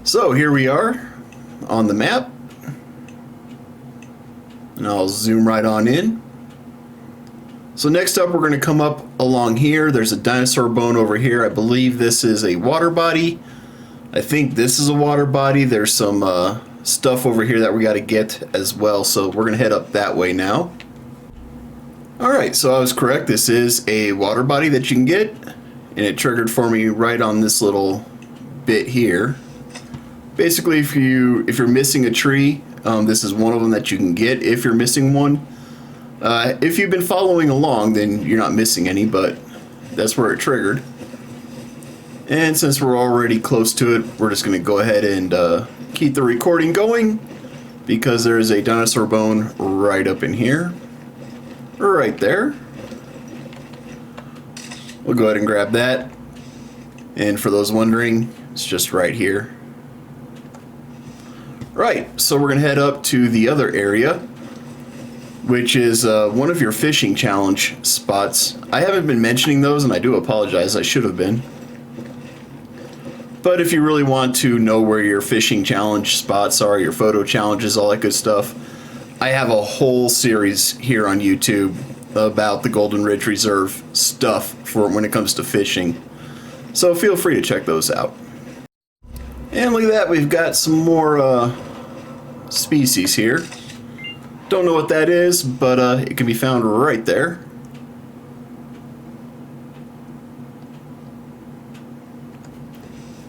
So here we are on the map. And I'll zoom right on in. So next up, we're going to come up along here. There's a dinosaur bone over here. I believe this is a water body. I think this is a water body. There's some stuff over here that we got to get as well. So we're going to head up that way now. Alright, so I was correct. This is a water body that you can get. And it triggered for me right on this little bit here. Basically, if you're missing a tree, this is one of them that you can get if you're missing one. If you've been following along, then you're not missing any, but that's where it triggered. And since we're already close to it, we're just going to go ahead and keep the recording going, because there is a dinosaur bone right up in here. Right there. We'll go ahead and grab that. And for those wondering, it's just right here. Right, so we're going to head up to the other area, which is one of your fishing challenge spots. I haven't been mentioning those, and I do apologize. I should have been. But if you really want to know where your fishing challenge spots are, your photo challenges, all that good stuff, I have a whole series here on YouTube about the Golden Ridge Reserve stuff for when it comes to fishing. So feel free to check those out. And look at that, we've got some more species here. Don't know what that is, but it can be found right there.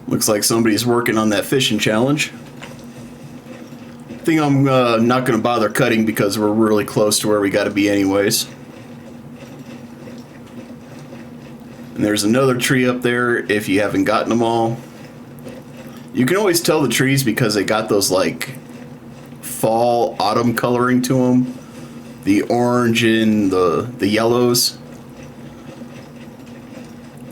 Looks like somebody's working on that fishing challenge. I think I'm not going to bother cutting because we're really close to where we got to be anyways. And there's another tree up there if you haven't gotten them all. You can always tell the trees because they got those like fall, autumn coloring to them. The orange and the yellows.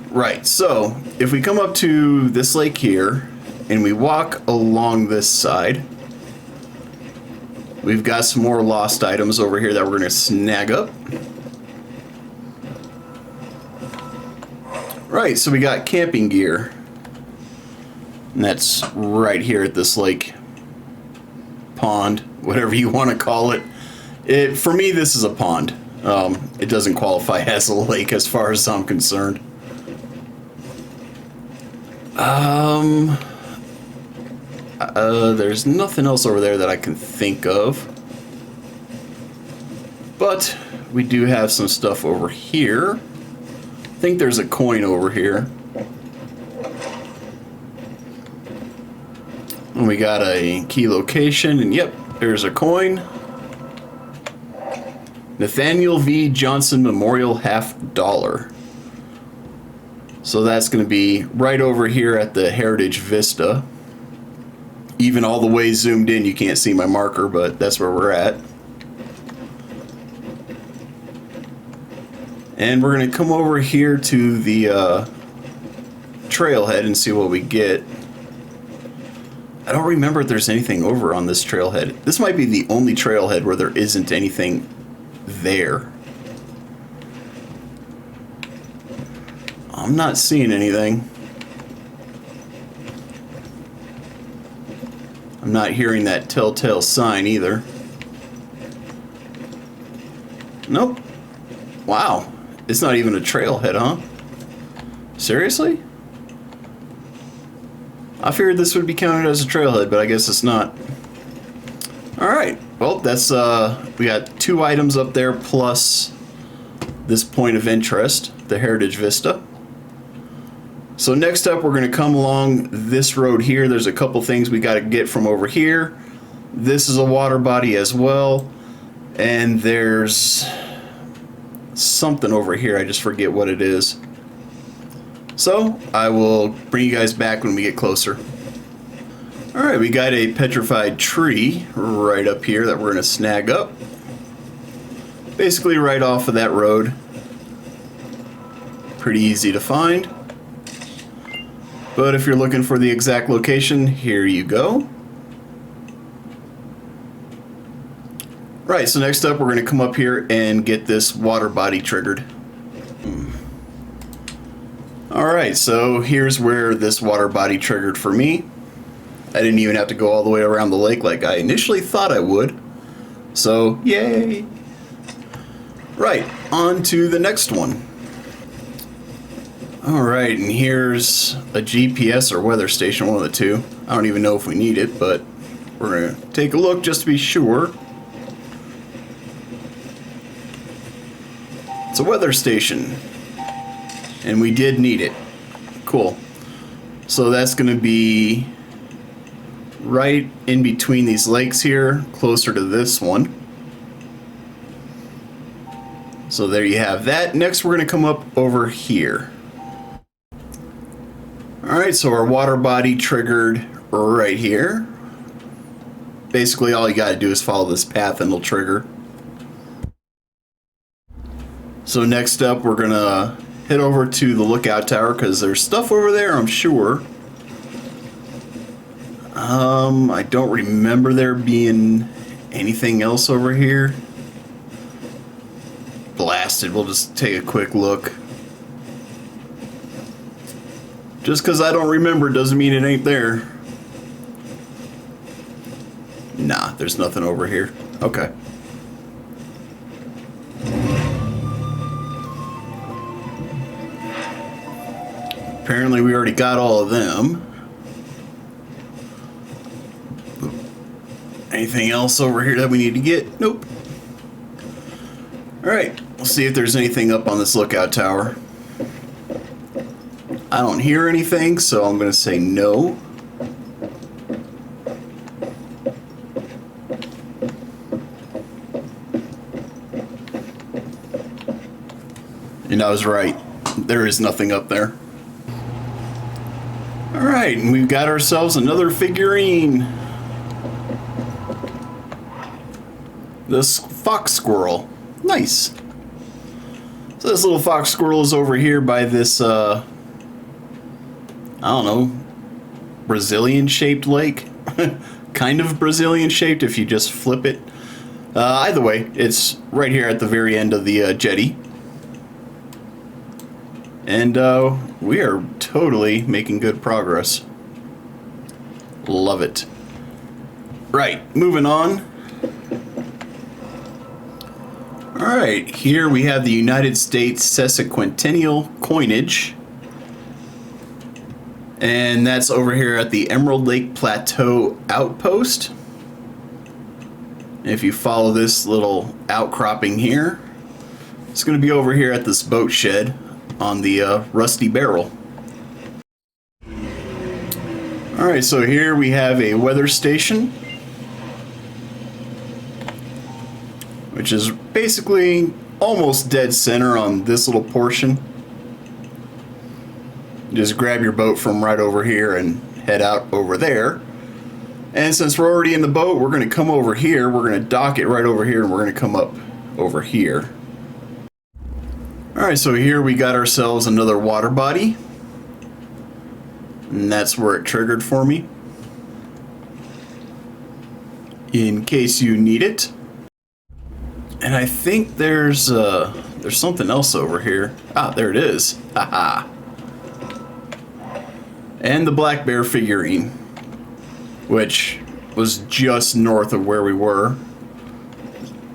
Right, so if we come up to this lake here and we walk along this side, we've got some more lost items over here that we're going to snag up. Right, so we got camping gear. And that's right here at this lake. Pond, whatever you want to call it. For me, this is a pond. It doesn't qualify as a lake as far as I'm concerned. There's nothing else over there that I can think of. But we do have some stuff over here. I think there's a coin over here. And we got a key location, and yep, there's a coin. Nathaniel V. Johnson Memorial $50. So that's going to be right over here at the Heritage Vista. Even all the way zoomed in, you can't see my marker, but that's where we're at. And we're going to come over here to the trailhead and see what we get. I don't remember if there's anything over on this trailhead. This might be the only trailhead where there isn't anything there. I'm not seeing anything. I'm not hearing that telltale sign either. Nope. Wow. It's not even a trailhead, huh? Seriously? I figured this would be counted as a trailhead, but I guess it's not. Alright. Well, that's, we got 2 items up there plus this point of interest, the Heritage Vista. So next up, we're going to come along this road here. There's a couple things we got to get from over here. This is a water body as well. And there's something over here. I just forget what it is. So I will bring you guys back when we get closer. Alright, we got a petrified tree right up here that we're going to snag up. Basically right off of that road. Pretty easy to find. But if you're looking for the exact location, here you go. Right, so next up we're going to come up here and get this water body triggered. Alright, so here's where this water body triggered for me. I didn't even have to go all the way around the lake like I initially thought I would. So, yay! Right, on to the next one. Alright, and here's a GPS or weather station, one of the two. I don't even know if we need it, but we're going to take a look just to be sure. It's a weather station. And we did need it. Cool. So that's going to be right in between these lakes here, closer to this one. So there you have that. Next we're going to come up over here. Alright, so our water body triggered right here. Basically all you gotta do is follow this path and it'll trigger. So next up we're gonna head over to the lookout tower because there's stuff over there, I'm sure. I don't remember there being anything else over here. Blasted, we'll just take a quick look. Just because I don't remember doesn't mean it ain't there. Nah, there's nothing over here. Okay. Apparently we already got all of them. Anything else over here that we need to get? Nope. Alright, we'll see if there's anything up on this lookout tower. I don't hear anything, so I'm going to say no. And I was right. There is nothing up there. Alright, and we've got ourselves another figurine. This fox squirrel. Nice. So this little fox squirrel is over here by this, I don't know, Brazilian shaped lake. Kind of Brazilian shaped if you just flip it. Either way, it's right here at the very end of the jetty. And we are totally making good progress. Love it. Right, moving on. Alright, here we have the United States sesquicentennial coinage. And that's over here at the Emerald Lake Plateau Outpost. If you follow this little outcropping here, it's going to be over here at this boat shed on the Rusty Barrel. Alright, so here we have a weather station, which is basically almost dead center on this little portion. Just grab your boat from right over here and head out over there. And since we're already in the boat, we're going to come over here, we're going to dock it right over here, and we're going to come up over here. Alright, so here we got ourselves another water body. And that's where it triggered for me, in case you need it. And I think there's something else over here. Ah, there it is. Haha. And the black bear figurine, which was just north of where we were,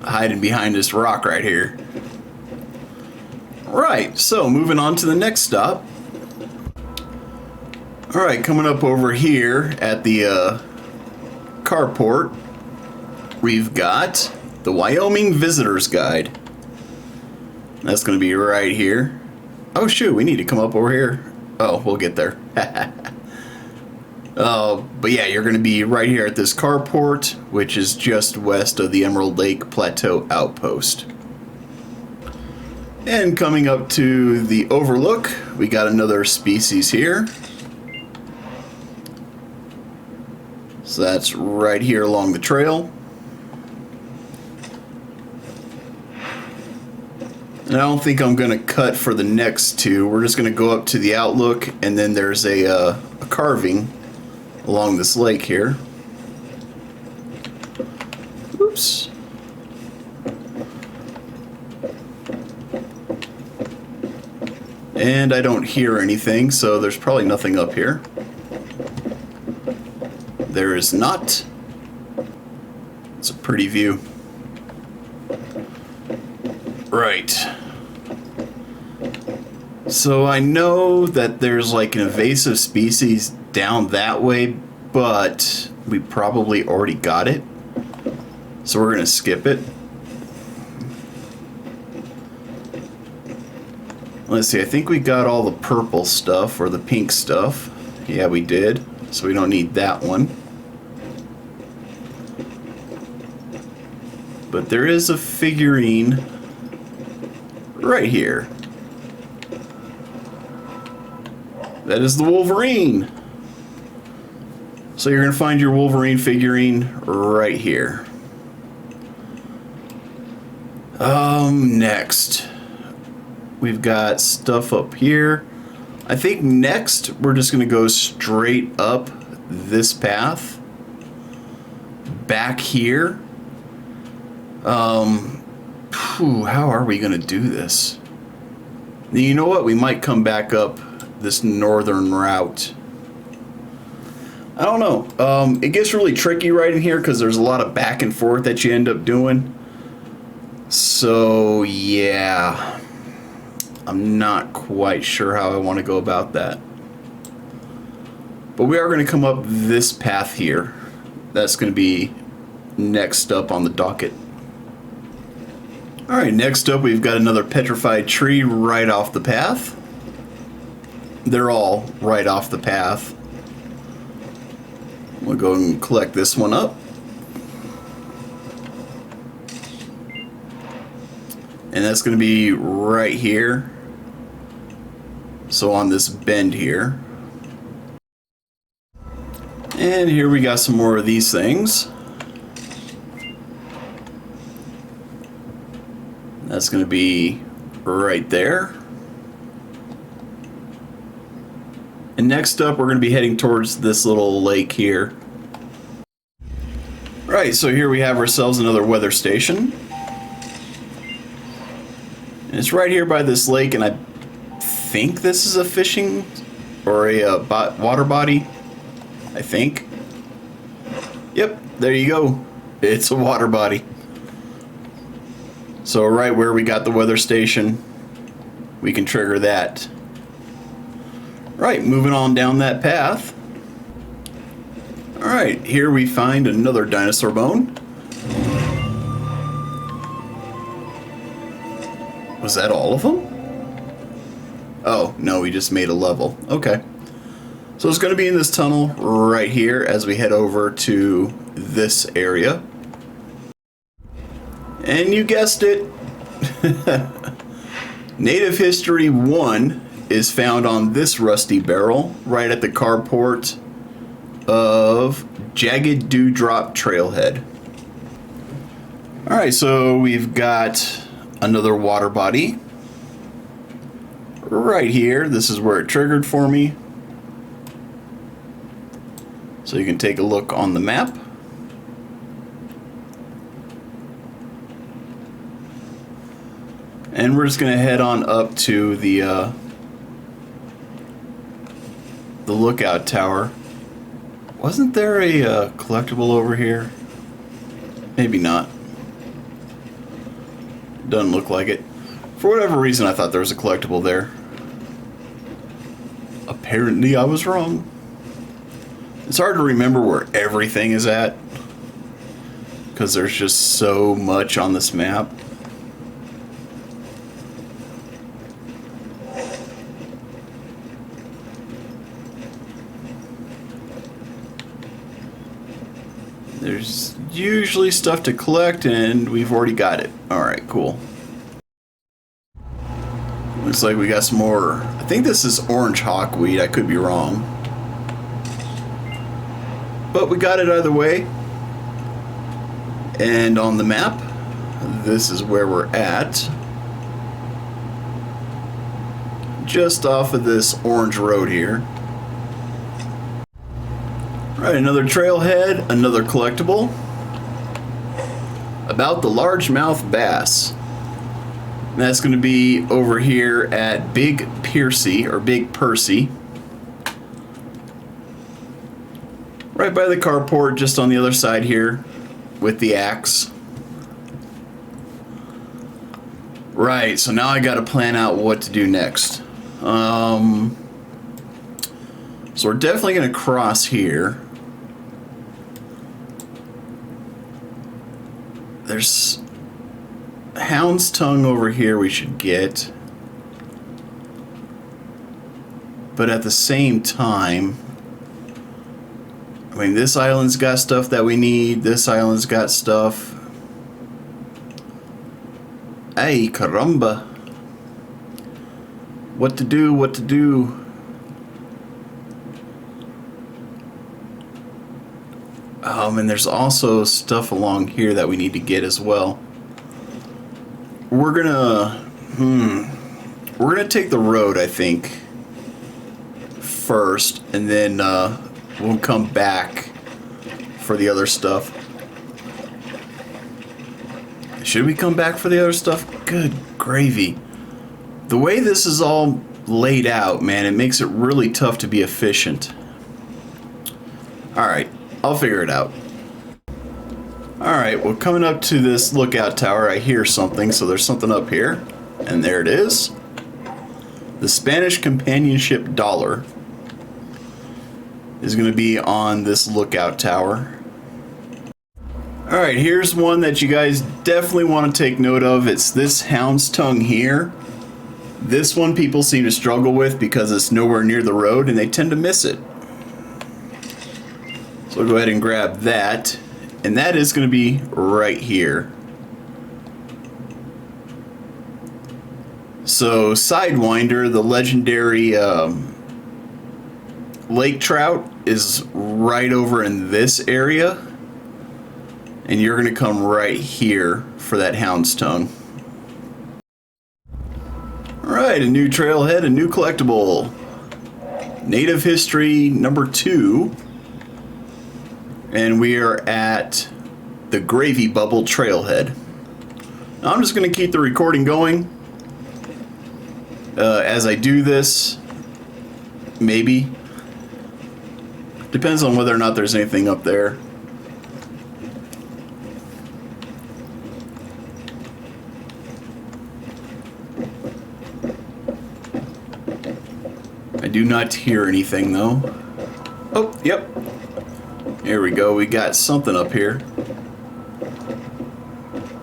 hiding behind this rock right here. Right, so moving on to the next stop. Alright, coming up over here at the carport, we've got the Wyoming Visitor's Guide. That's going to be right here. Oh shoot, we need to come up over here. Oh, we'll get there. But yeah, you're going to be right here at this carport, which is just west of the Emerald Lake Plateau Outpost. And coming up to the overlook, we got another species here. So that's right here along the trail. And I don't think I'm going to cut for the next two. We're just going to go up to the outlook, and then there's a carving along this lake here. Oops. And I don't hear anything, so there's probably nothing up here. There is not. It's a pretty view. Right. So I know that there's like an invasive species down that way, but we probably already got it. So we're going to skip it. Let's see, I think we got all the purple stuff or the pink stuff. Yeah, we did. So we don't need that one. But there is a figurine right here. That is the Wolverine. So you're going to find your Wolverine figurine right here. Next, we've got stuff up here. I think next we're just going to go straight up this path. Back here. How are we going to do this? You know what? We might come back up this northern route. I don't know. It gets really tricky right in here because there's a lot of back and forth that you end up doing. So, yeah. I'm not quite sure how I want to go about that. But we are going to come up this path here. That's going to be next up on the docket. Alright, next up we've got another petrified tree right off the path. They're all right off the path. We'll go and collect this one up. And that's going to be right here. So on this bend here. And here we got some more of these things. That's going to be right there. And next up, we're going to be heading towards this little lake here. Right, so here we have ourselves another weather station. And it's right here by this lake, and I think this is a fishing or a water body. I think. Yep, there you go. It's a water body. So right where we got the weather station, we can trigger that Right, moving on down that path. Alright, here we find another dinosaur bone. Was that all of them? Oh, no, we just made a level. Okay. So it's going to be in this tunnel right here as we head over to this area. And you guessed it. Native History 1 is found on this rusty barrel right at the carport of Jagged Dewdrop Trailhead. Alright, so we've got another water body right here. This is where it triggered for me. So you can take a look on the map. And we're just going to head on up to the lookout tower. Wasn't there a collectible over here? Maybe not. Doesn't look like it. For whatever reason, I thought there was a collectible there. Apparently, I was wrong. It's hard to remember where everything is at, because there's just so much on this map. There's usually stuff to collect, and we've already got it. Alright, cool. Looks like we got some more. I think this is orange hawkweed. I could be wrong. But we got it either way. And on the map, this is where we're at. Just off of this orange road here. Alright, another trailhead, another collectible. About the largemouth bass. And that's going to be over here at Big Piercy, or Big Percy. Right by the carport, just on the other side here, with the axe. Right, so now I gotta plan out what to do next. So we're definitely gonna cross here. There's Hound's Tongue over here we should get. But at the same time, I mean, this island's got stuff that we need. This island's got stuff. Ay, caramba. What to do, what to do. And there's also stuff along here that we need to get as well. We're gonna take the road, I think, first, and then we'll come back for the other stuff. Should we come back for the other stuff? Good gravy. The way this is all laid out, man, it makes it really tough to be efficient. Alright, I'll figure it out. Alright, well, coming up to this lookout tower, I hear something, so there's something up here. And there it is. The Spanish Companionship Dollar is going to be on this lookout tower. Alright, here's one that you guys definitely want to take note of. It's this Hound's Tongue here. This one people seem to struggle with because it's nowhere near the road and they tend to miss it. So we'll go ahead and grab that. And that is going to be right here. So Sidewinder, the legendary lake trout, is right over in this area. And you're going to come right here for that Hound's Tongue. Alright, a new trailhead, a new collectible. Native History number 2. And we are at the Gravy Bubble Trailhead. Now I'm just going to keep the recording going as I do this. Maybe. Depends on whether or not there's anything up there. I do not hear anything though. Oh, yep. Here we go. We got something up here.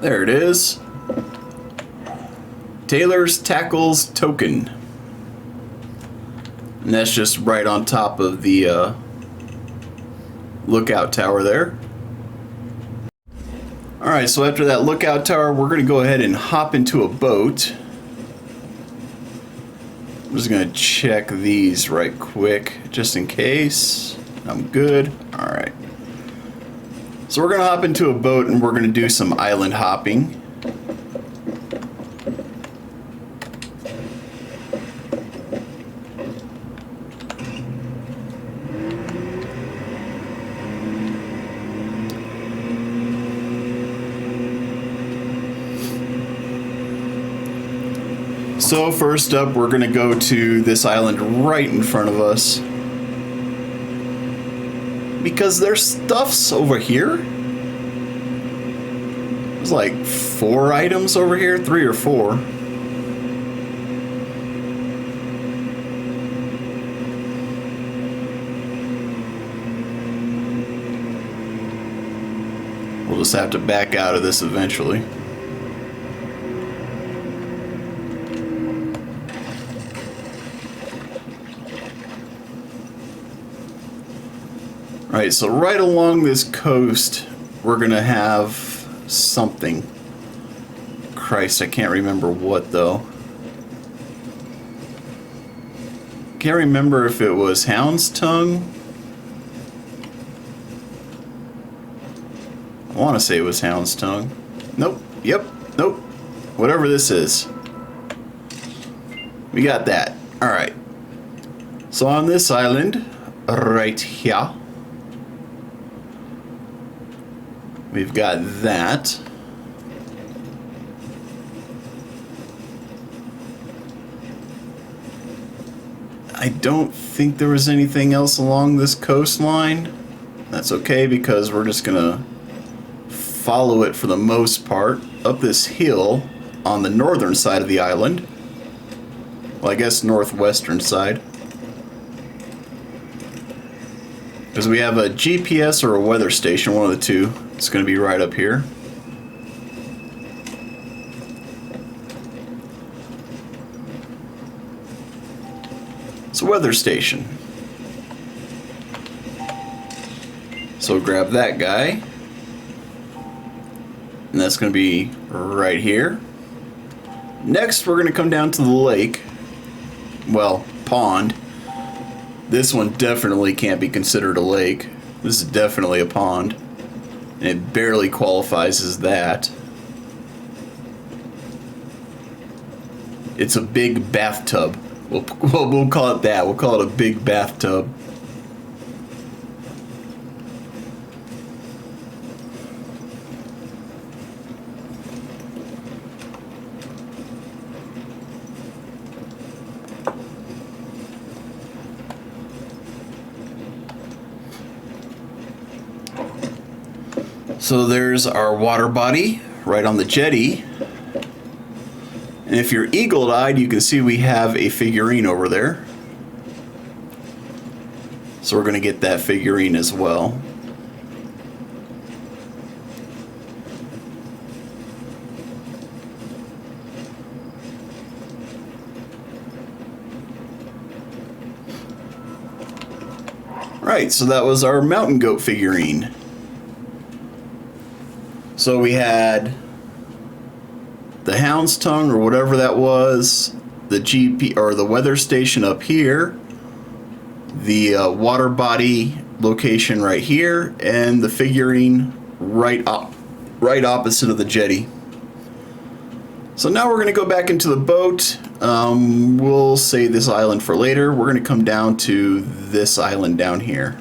There it is. Taylor's Tackles token. And that's just right on top of the lookout tower there. Alright, so after that lookout tower, we're going to go ahead and hop into a boat. I'm just going to check these right quick, just in case. I'm good. Alright. So we're going to hop into a boat and we're going to do some island hopping. So first up, we're going to go to this island right in front of us. Because there's stuffs over here. There's like 4 items over here, 3 or 4. We'll just have to back out of this eventually. Alright, so right along this coast, we're gonna have something. Christ, I can't remember what though. Can't remember if it was Hound's Tongue. I want to say it was Hound's Tongue. Nope. Yep. Nope. Whatever this is. We got that. Alright. So on this island, right here, we've got that. I don't think there was anything else along this coastline. That's okay because we're just gonna follow it for the most part up this hill on the northern side of the island. Well, I guess northwestern side. Because we have a GPS or a weather station, one of the two. It's going to be right up here. It's a weather station. So grab that guy. And that's going to be right here. Next, we're going to come down to the lake. Well, pond. This one definitely can't be considered a lake. This is definitely a pond. And it barely qualifies as that. It's a big bathtub. We'll call it that. We'll call it a big bathtub. So there's our water body right on the jetty. And if you're eagle-eyed, you can see we have a figurine over there. So we're going to get that figurine as well. Right, so that was our mountain goat figurine. So we had the Hound's Tongue or whatever that was, the GP or the weather station up here, the water body location right here, and the figurine right opposite of the jetty. So now we're going to go back into the boat. We'll save this island for later. We're going to come down to this island down here.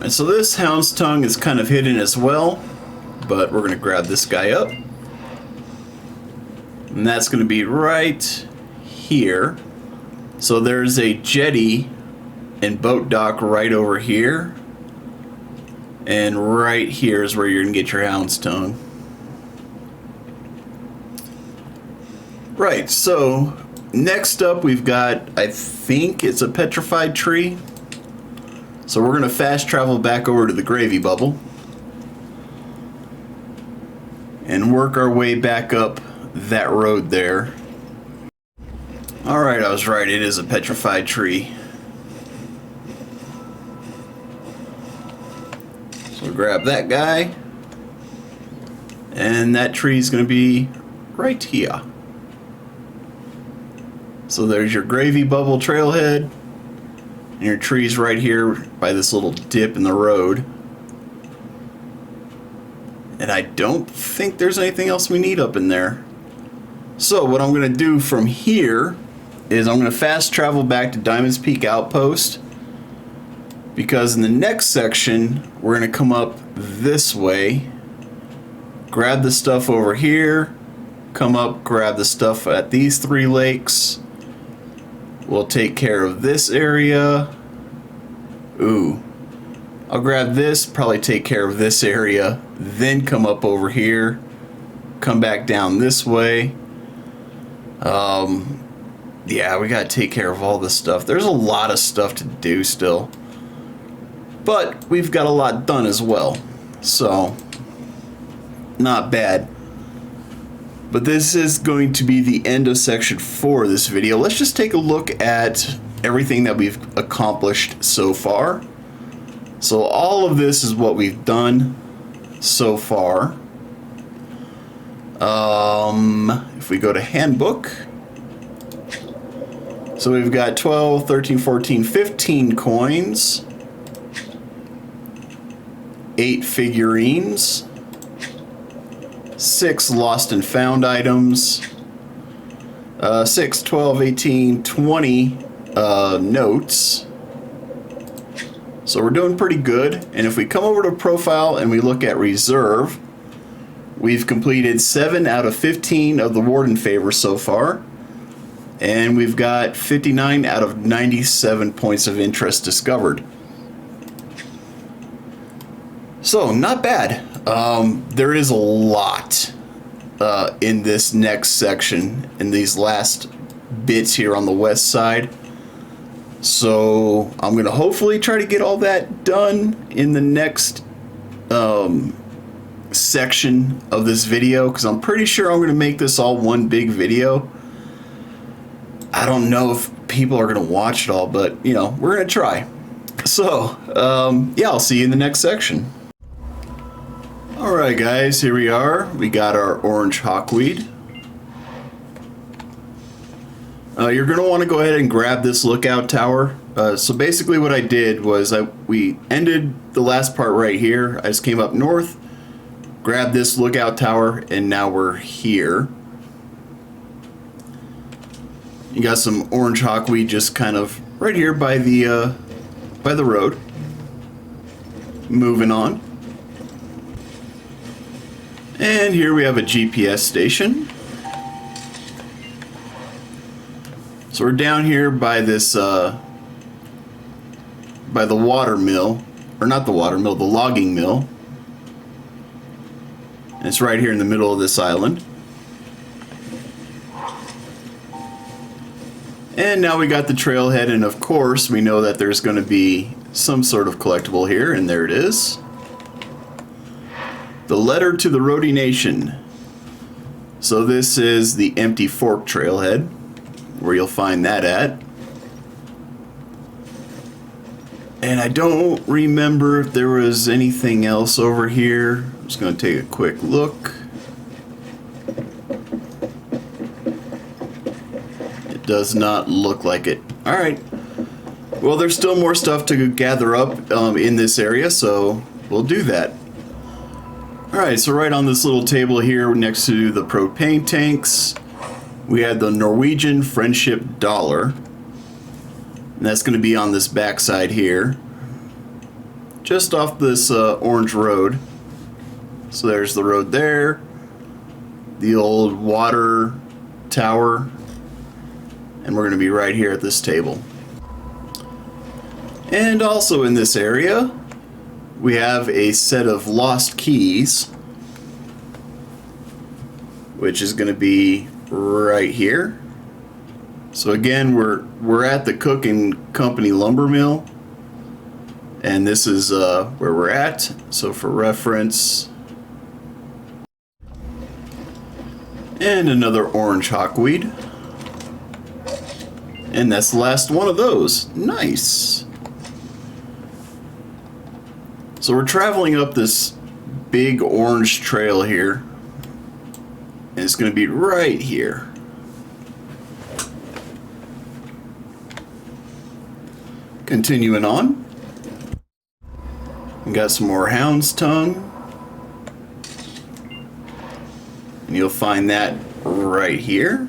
And so this Hound's Tongue is kind of hidden as well. But we're going to grab this guy up. And that's going to be right here. So there's a jetty and boat dock right over here. And right here is where you're going to get your Hound's Tongue. Right, so next up we've got, I think it's a petrified tree. So we're going to fast travel back over to the gravy bubble and work our way back up that road there. Alright, I was right, it is a petrified tree. So grab that guy, and that tree is going to be right here. So there's your gravy bubble trailhead, and your tree's right here by this little dip in the road. And I don't think there's anything else we need up in there. So what I'm going to do from here is I'm going to fast travel back to Diamond's Peak Outpost, because in the next section we're going to come up this way, grab the stuff over here, come up, grab the stuff at these 3 lakes. We'll take care of this area. Ooh, I'll grab this, probably take care of this area, then come up over here, come back down this way. Yeah, we gotta take care of all this stuff. There's a lot of stuff to do still, but we've got a lot done as well, so not bad. But this is going to be the end of section 4 of this video. Let's just take a look at everything that we've accomplished so far. So all of this is what we've done so far. If we go to handbook, so we've got 12, 13, 14, 15 coins, 8 figurines, 6 lost and found items, 6, 12, 18, 20 notes. So we're doing pretty good. And if we come over to profile and we look at reserve, we've completed 7 out of 15 of the Warden favors so far. And we've got 59 out of 97 points of interest discovered. So not bad. There is a lot in this next section, in these last bits here on the west side. So I'm going to hopefully try to get all that done in the next section of this video, because I'm pretty sure I'm going to make this all one big video. I don't know if people are going to watch it all, but you know, we're going to try. So yeah, I'll see you in the next section. Alright guys, here we are. We got our orange hawkweed. You're going to want to go ahead and grab this lookout tower. So basically what I did was we ended the last part right here. I just came up north, grabbed this lookout tower, and now we're here. You got some orange hawkweed just kind of right here by the road. Moving on. And here we have a GPS station. So we're down here by this, by the water mill, or not the water mill, the logging mill. And it's right here in the middle of this island. And now we got the trailhead, and of course we know that there's going to be some sort of collectible here, and there it is. The letter to the Roadie Nation. So this is the Empty Fork trailhead, where you'll find that at. And I don't remember if there was anything else over here. I'm just going to take a quick look. It does not look like it. Alright. Well, there's still more stuff to gather up in this area, so we'll do that. Alright, so right on this little table here next to the propane tanks, we had the Norwegian Friendship Dollar. And that's going to be on this backside here, just off this orange road. So there's the road there, the old water tower, and we're going to be right here at this table. And also in this area, we have a set of lost keys, which is going to be right here. So again, we're at the Cook and Company lumber mill, and this is where we're at. So for reference, and another orange hawkweed, and that's the last one of those. Nice. So we're traveling up this big orange trail here, and it's going to be right here. Continuing on, we got some more hound's tongue, and you'll find that right here.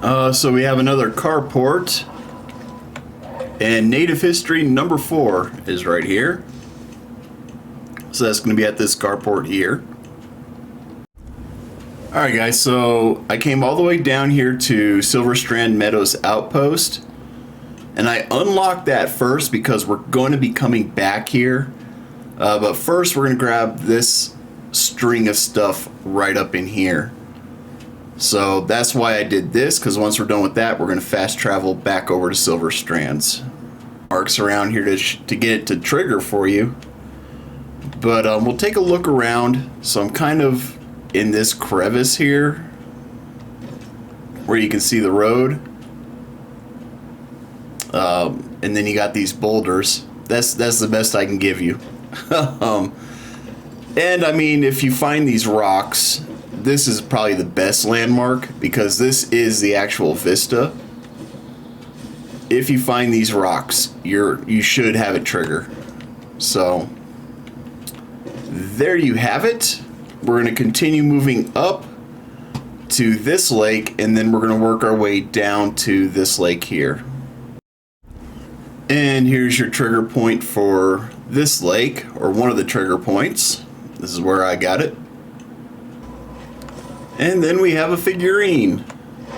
So we have another carport, and Native History number 4 is right here. So that's going to be at this carport here. Alright guys, so I came all the way down here to Silver Strand Meadows Outpost. And I unlocked that first because we're going to be coming back here. But first we're going to grab this string of stuff right up in here. So that's why I did this, because once we're done with that, we're going to fast travel back over to Silver Strands. Marks around here to get it to trigger for you. But we'll take a look around. So I'm kind of in this crevice here where you can see the road. And then you got these boulders. That's the best I can give you. And I mean, if you find these rocks, this is probably the best landmark, because this is the actual vista. If you find these rocks, you should have it trigger. So there you have it. We're going to continue moving up to this lake, and then we're going to work our way down to this lake here. And here's your trigger point for this lake, or one of the trigger points. This is where I got it. And then we have a figurine,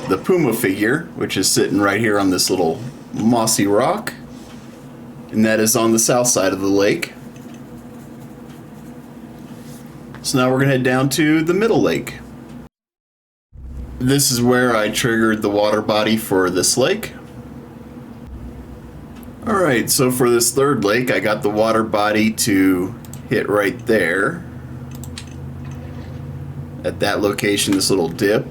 the puma figure, which is sitting right here on this little mossy rock. And that is on the south side of the lake. So now we're going to head down to the middle lake. This is where I triggered the water body for this lake. Alright, so for this third lake, I got the water body to hit right there. At that location, this little dip.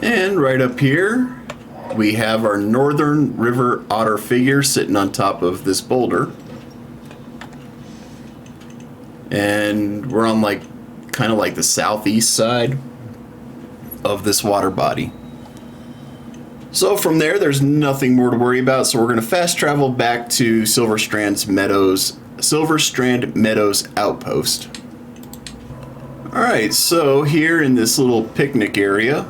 And right up here, we have our Northern River Otter figure sitting on top of this boulder. And we're on kind of like the southeast side of this water body. So from there's nothing more to worry about. So we're going to fast travel back to Silver Strand Meadows Outpost. Alright, so here in this little picnic area,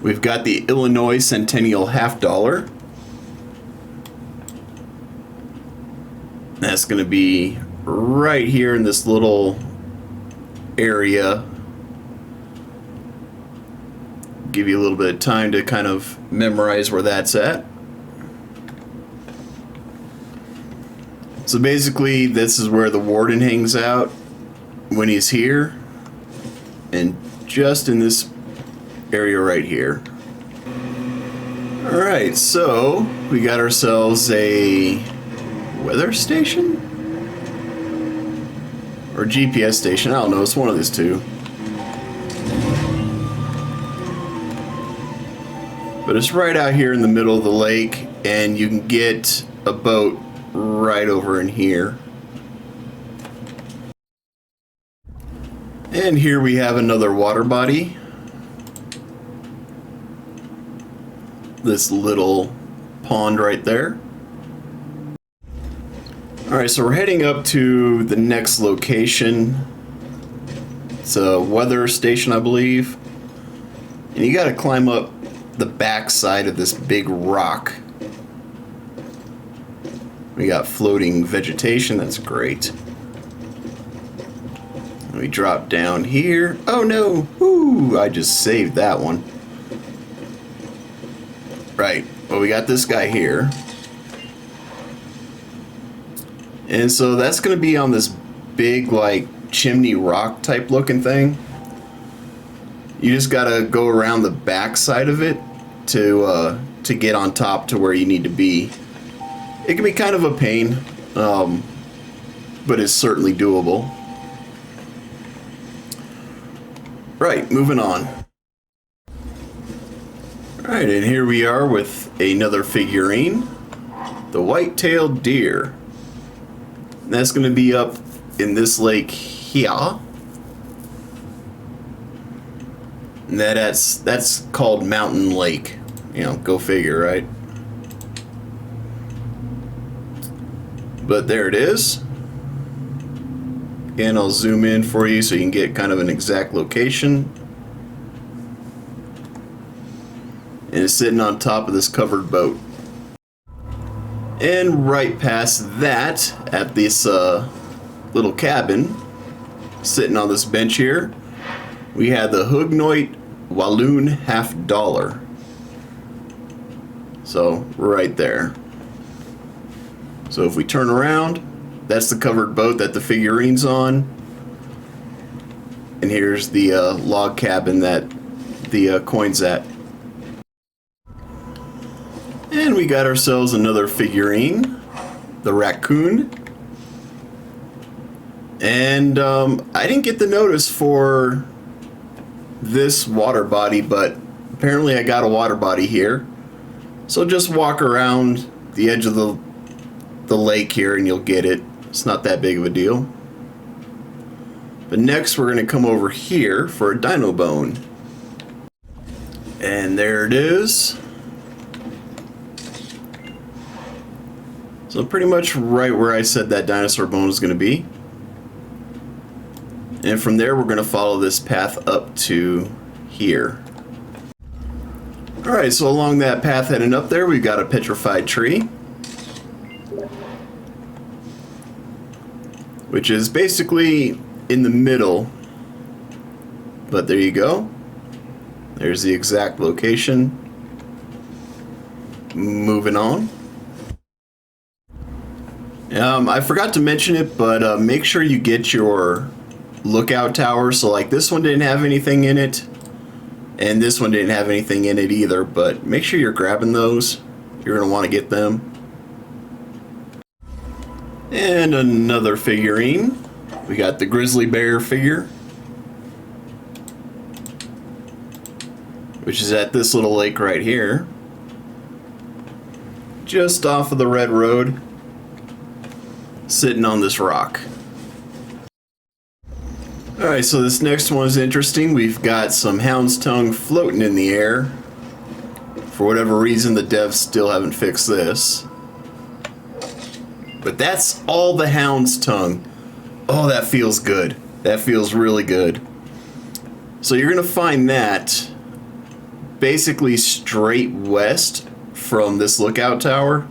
we've got the Illinois Centennial $50. That's going to be right here in this little area. Give you a little bit of time to kind of memorize where that's at. So basically, this is where the Warden hangs out when he's here, and just in this area right here. Alright, so we got ourselves a weather station? Or GPS station, I don't know, it's one of these two. But it's right out here in the middle of the lake, and you can get a boat right over in here. And here we have another water body. This little pond right there. Alright, so we're heading up to the next location. It's a weather station, I believe. And you gotta climb up the back side of this big rock. We got floating vegetation, that's great. We drop down here. Oh no! Woo! I just saved that one. Right, well, we got this guy here. And so that's going to be on this big, like, chimney rock type looking thing. You just gotta go around the back side of it to get on top to where you need to be. It can be kind of a pain, but it's certainly doable. Right, moving on. Alright, and here we are with another figurine, the white-tailed deer. And that's going to be up in this lake here. And that's called Mountain Lake. You know, go figure, right? But there it is. Again, I'll zoom in for you so you can get kind of an exact location. And it's sitting on top of this covered boat. And right past that, at this little cabin, sitting on this bench here, we had the Hugnoit Walloon $50. So, right there. So if we turn around, that's the covered boat that the figurine's on. And here's the log cabin that the coin's at. And we got ourselves another figurine, the raccoon. And I didn't get the notice for this water body, but apparently I got a water body here. So just walk around the edge of the lake here and you'll get it. It's not that big of a deal. But next we're going to come over here for a dino bone. And there it is. So pretty much right where I said that dinosaur bone is going to be. And from there we're going to follow this path up to here. Alright, so along that path heading up there we've got a petrified tree. Which is basically in the middle. But there you go. There's the exact location. Moving on. I forgot to mention it, but make sure you get your lookout tower. So like this one didn't have anything in it, and this one didn't have anything in it either, but make sure you're grabbing those. You're going to want to get them. And another figurine. We got the grizzly bear figure, which is at this little lake right here, just off of the red road. Sitting on this rock. Alright, so this next one is interesting. We've got some hound's tongue floating in the air. For whatever reason, the devs still haven't fixed this. But that's all the hound's tongue. Oh, that feels good. That feels really good. So you're going to find that basically straight west from this lookout tower.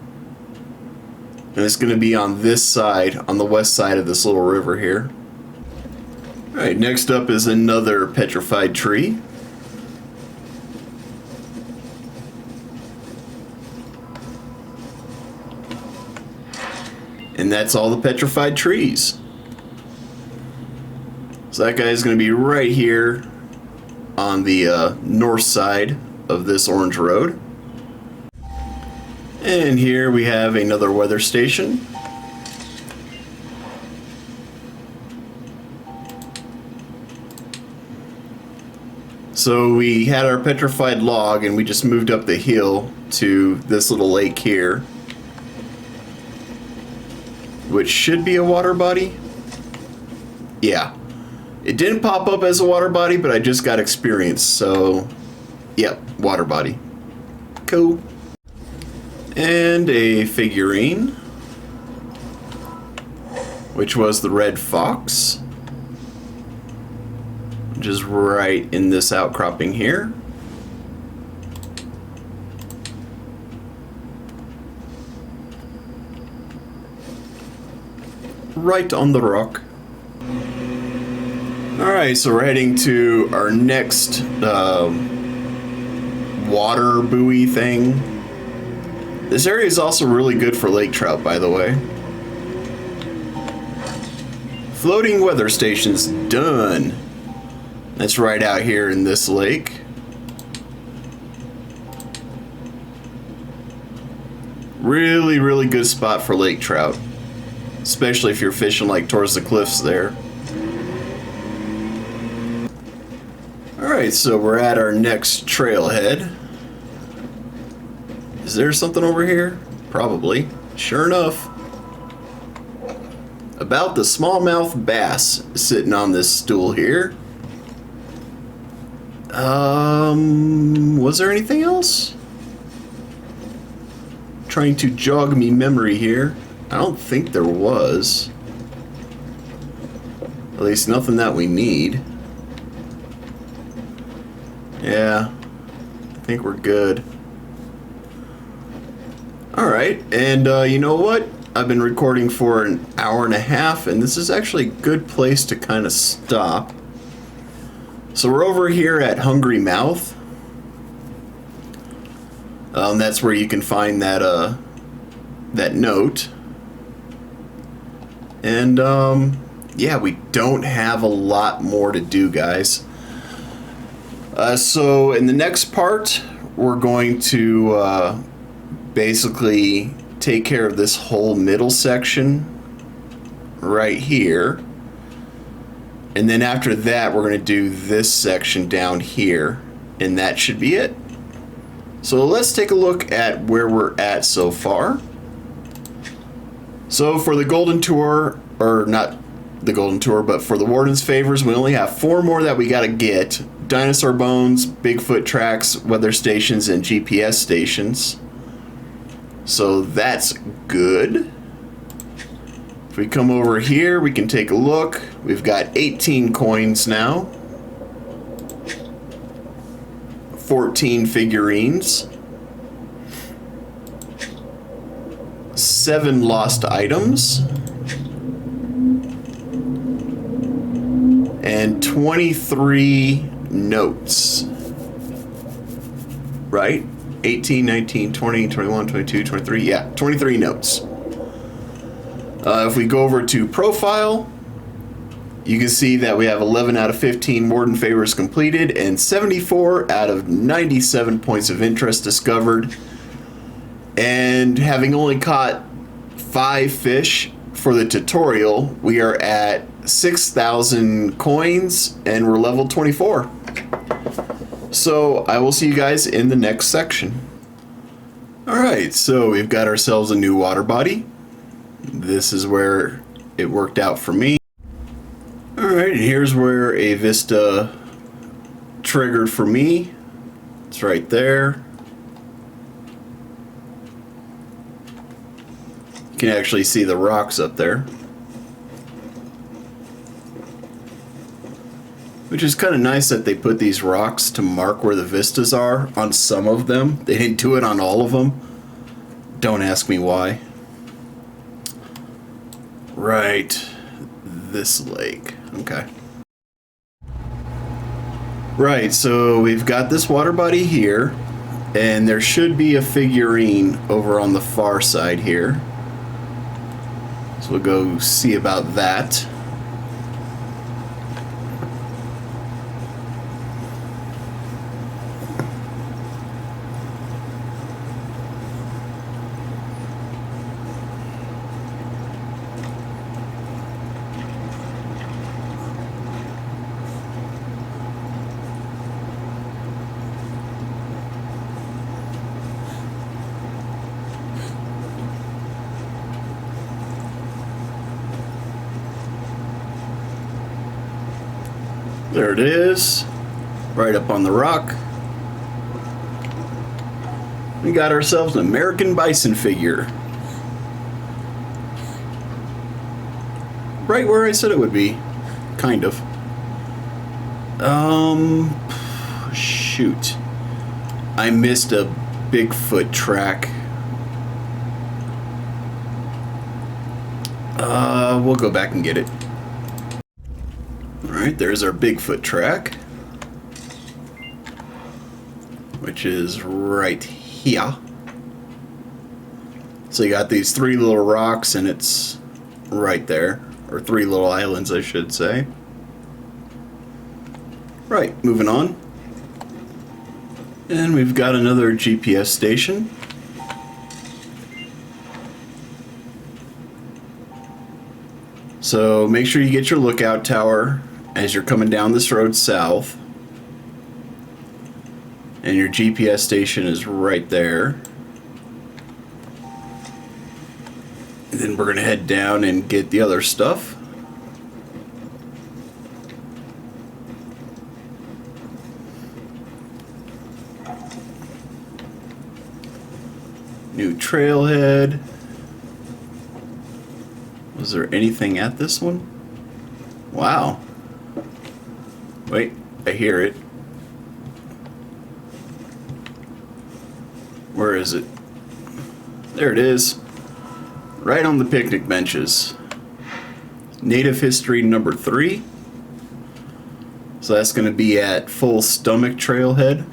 And it's going to be on this side, on the west side of this little river here. Alright, next up is another petrified tree. And that's all the petrified trees. So that guy is going to be right here on the north side of this orange road. And here we have another weather station. So we had our petrified log and we just moved up the hill to this little lake here, which should be a water body. Yeah. It didn't pop up as a water body, but I just got experience, so yep, water body. Cool. And a figurine, which was the red fox, which is right in this outcropping here. Right on the rock. Alright, so we're heading to our next water buoy thing. This area is also really good for lake trout, by the way. Floating weather stations done. That's right out here in this lake. Really, really good spot for lake trout. Especially if you're fishing like towards the cliffs there. Alright, so we're at our next trailhead. Is there something over here? Probably. Sure enough. About the smallmouth bass sitting on this stool here. Was there anything else? Trying to jog me memory here. I don't think there was. At least nothing that we need. Yeah, I think we're good. Alright, and you know what? I've been recording for an hour and a half, and this is actually a good place to kind of stop. So we're over here at Hungry Mouth. That's where you can find that that note. And yeah, we don't have a lot more to do, guys. So in the next part, we're going to basically take care of this whole middle section right here. And then after that, we're going to do this section down here. And that should be it. So let's take a look at where we're at so far. So for the Golden Tour, or not the Golden Tour, but for the Warden's Favors, we only have 4 more that we got to get. Dinosaur Bones, Bigfoot Tracks, Weather Stations, and GPS Stations. So that's good. If we come over here, we can take a look. We've got 18 coins now. 14 figurines. 7 lost items. And 23 notes. Right? 18, 19, 20, 21, 22, 23. Yeah, 23 notes. If we go over to profile, you can see that we have 11 out of 15 Warden favors completed and 74 out of 97 points of interest discovered. And having only caught 5 fish for the tutorial, we are at 6,000 coins and we're level 24. So I will see you guys in the next section. Alright, so we've got ourselves a new water body. This is where it worked out for me. Alright, here's where a Vista triggered for me. It's right there. You can actually see the rocks up there. Which is kind of nice that they put these rocks to mark where the vistas are on some of them. They didn't do it on all of them. Don't ask me why. Right. This lake. Okay. Right, so we've got this water body here. And there should be a figurine over on the far side here. So we'll go see about that. There it is, right up on the rock. We got ourselves an American bison figure. Right where I said it would be, kind of. Shoot. I missed a Bigfoot track. We'll go back and get it. Alright, there's our Bigfoot track, which is right here. So you got these 3 little rocks and it's right there, or 3 little islands I should say. Right, moving on. And we've got another GPS station. So make sure you get your lookout tower as you're coming down this road south. And your GPS station is right there. And then we're going to head down and get the other stuff. New trailhead. Was there anything at this one? Wow. Wait, I hear it. Where is it? There it is. Right on the picnic benches. Native History number 3. So that's going to be at Full Stomach Trailhead.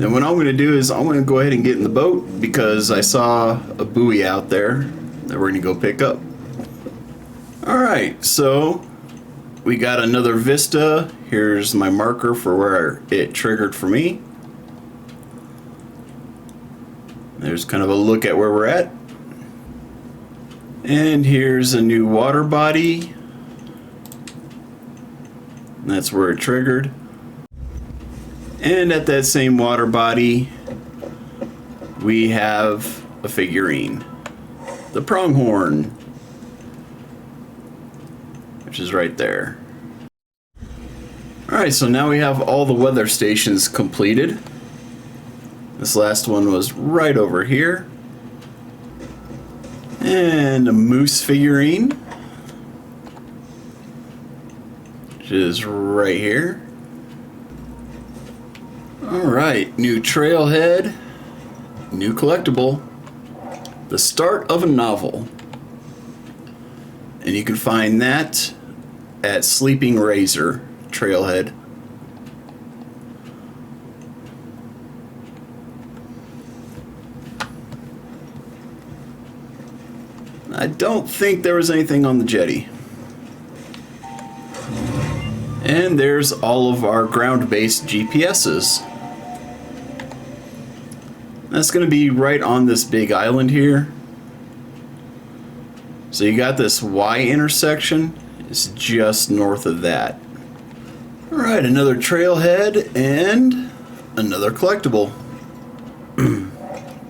And what I'm going to do is I'm going to go ahead and get in the boat because I saw a buoy out there that we're going to go pick up. Alright, so we got another vista. Here's my marker for where it triggered for me. There's kind of a look at where we're at. And here's a new water body. And that's where it triggered. And at that same water body, we have a figurine. The pronghorn, which is right there. Alright, so now we have all the weather stations completed. This last one was right over here. And a moose figurine, which is right here. Alright, new trailhead, new collectible, the start of a novel. And you can find that at Sleeping Razor trailhead. I don't think there was anything on the jetty. And there's all of our ground-based GPSs. That's going to be right on this big island here. So you got this Y intersection. It's just north of that. Alright, another trailhead and another collectible.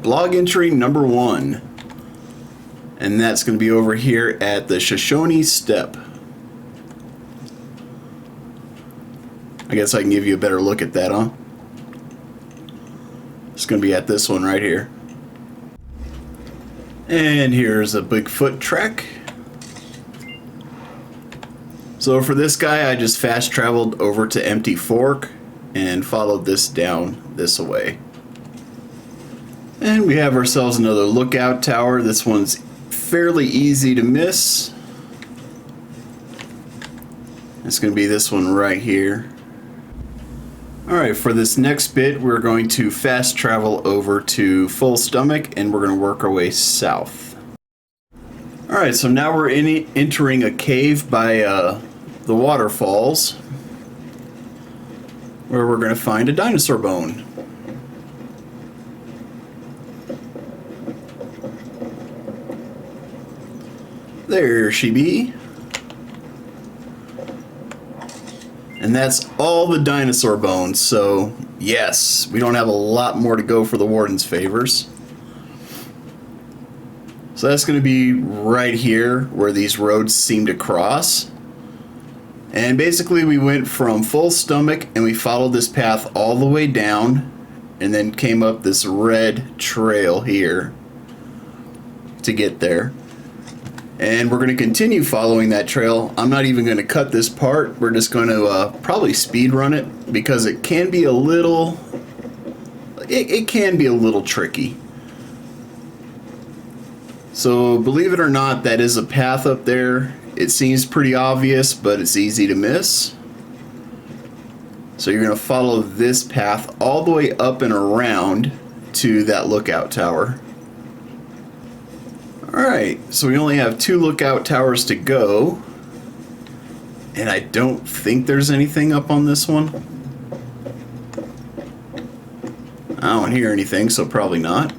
Blog entry number 1. And that's going to be over here at the Shoshone Step. I guess I can give you a better look at that, huh? It's going to be at this one right here. And here's a Bigfoot track. So for this guy, I just fast traveled over to Empty Fork and followed this down this way. And we have ourselves another lookout tower. This one's fairly easy to miss. It's going to be this one right here. Alright, for this next bit, we're going to fast travel over to Full Stomach and we're going to work our way south. Alright, so now we're entering a cave by the waterfalls where we're going to find a dinosaur bone. There she be. And that's all the dinosaur bones, so yes, we don't have a lot more to go for the Warden's favors. So that's going to be right here where these roads seem to cross. And basically we went from Full Stomach and we followed this path all the way down and then came up this red trail here to get there. And we're going to continue following that trail. I'm not even going to cut this part. We're just going to probably speed run it because it can be a little, it can be a little tricky. So believe it or not, that is a path up there. It seems pretty obvious, but it's easy to miss. So you're going to follow this path all the way up and around to that lookout tower. Alright, so we only have 2 lookout towers to go. And I don't think there's anything up on this one. I don't hear anything, so probably not.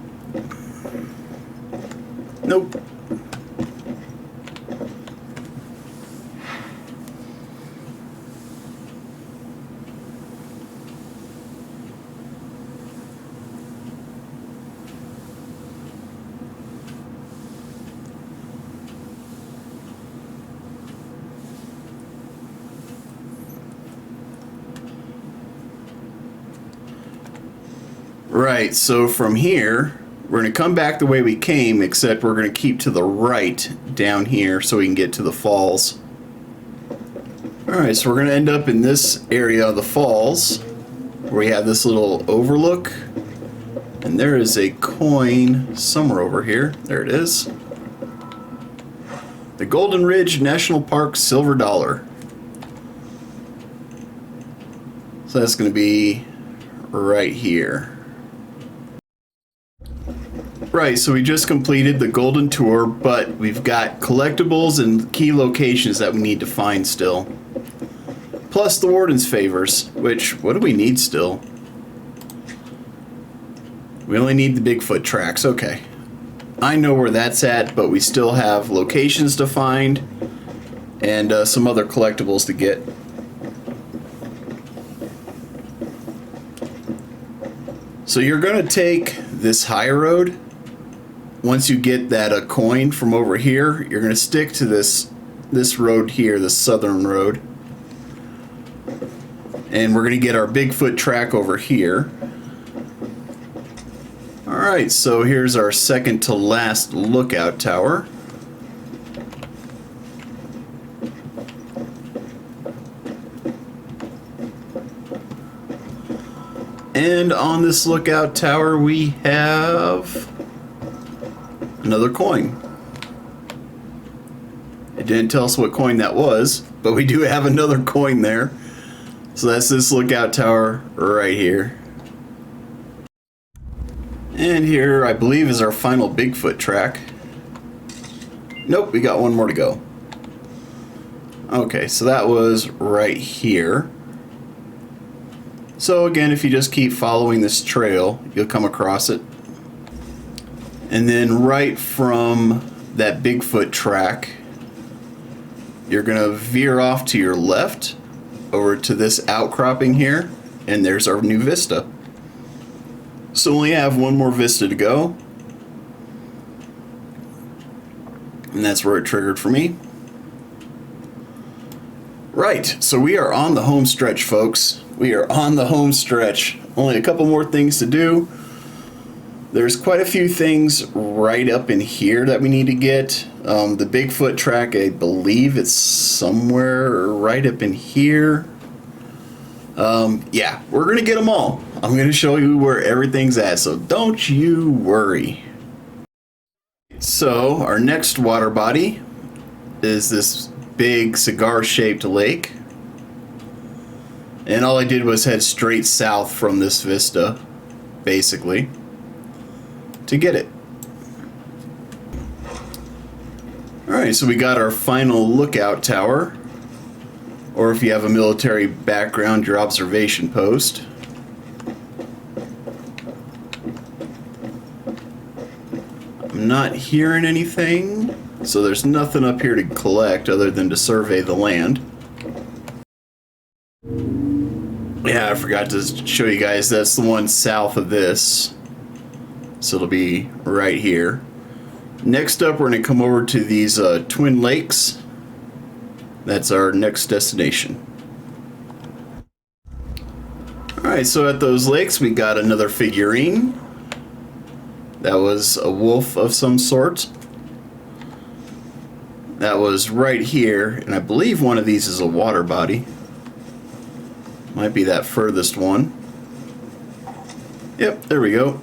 Nope. Right, so from here, we're going to come back the way we came, except we're going to keep to the right down here so we can get to the falls. Alright, so we're going to end up in this area of the falls, where we have this little overlook. And there is a coin somewhere over here. There it is. The Golden Ridge National Park Silver Dollar. So that's going to be right here. Right, so we just completed the Golden Tour, but we've got collectibles and key locations that we need to find still. Plus the Warden's favors, which, what do we need still? We only need the Bigfoot tracks, okay. I know where that's at, but we still have locations to find and some other collectibles to get. So you're going to take this high road. Once you get that coin from over here, you're going to stick to this road here, the southern road. And we're going to get our Bigfoot track over here. Alright, so here's our second to last lookout tower. And on this lookout tower we have another coin. It didn't tell us what coin that was, but we do have another coin there. So that's this lookout tower right here. And here, I believe, is our final Bigfoot track. Nope, we got one more to go. Okay, so that was right here. So again, if you just keep following this trail, you'll come across it. And then right from that Bigfoot track, you're going to veer off to your left over to this outcropping here, and there's our new vista. So we only have one more vista to go. And that's where it triggered for me. Right, so we are on the home stretch, folks. We are on the home stretch. Only a couple more things to do. There's quite a few things right up in here that we need to get. The Bigfoot track, I believe it's somewhere right up in here. Yeah, we're going to get them all. I'm going to show you where everything's at, so don't you worry. So, our next water body is this big cigar-shaped lake. And all I did was head straight south from this vista, basically, to get it. Alright, so we got our final lookout tower, or if you have a military background, your observation post. I'm not hearing anything, so there's nothing up here to collect other than to survey the land. Yeah, I forgot to show you guys, that's the one south of this. So it'll be right here. Next up, we're going to come over to these Twin Lakes. That's our next destination. Alright, so at those lakes, we got another figurine. That was a wolf of some sort. That was right here, and I believe one of these is a water body. Might be that furthest one. Yep, there we go.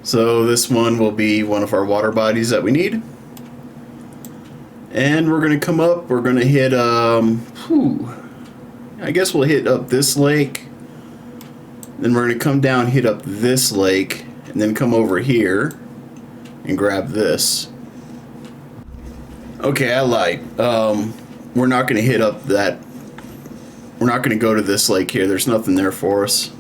So this one will be one of our water bodies that we need. And we're going to come up, we're going to hit, I guess we'll hit up this lake. Then we're going to come down, hit up this lake, and then come over here and grab this. Okay, I lied. We're not going to hit up that. We're not going to go to this lake here. There's nothing there for us.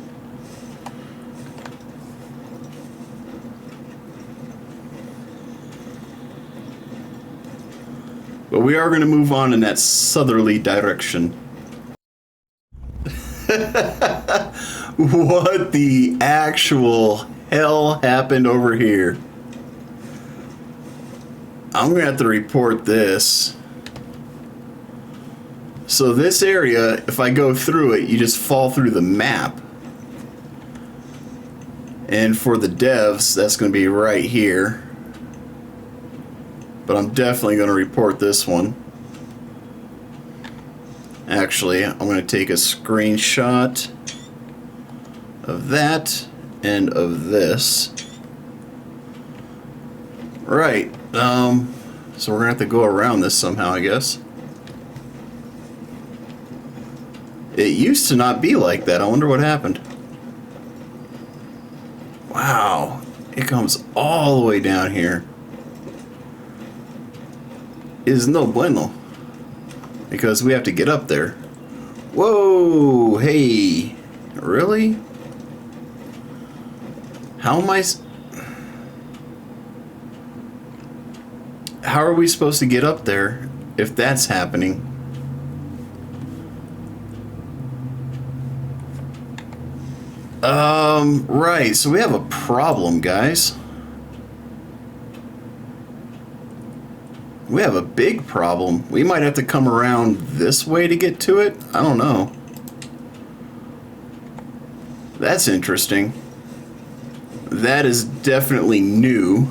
But we are going to move on in that southerly direction. What the actual hell happened over here? I'm going to have to report this. So this area, if I go through it, you just fall through the map. And for the devs, that's going to be right here. But I'm definitely going to report this one. Actually, I'm going to take a screenshot of that and of this. Right. So we're going to have to go around this somehow, I guess. It used to not be like that. I wonder what happened. Wow. It comes all the way down here. Is no bueno. Because we have to get up there. Whoa, hey. Really? How am I... How are we supposed to get up there if that's happening? Right, so we have a problem, guys. We have a big problem. We might have to come around this way to get to it. I don't know. That's interesting. That is definitely new.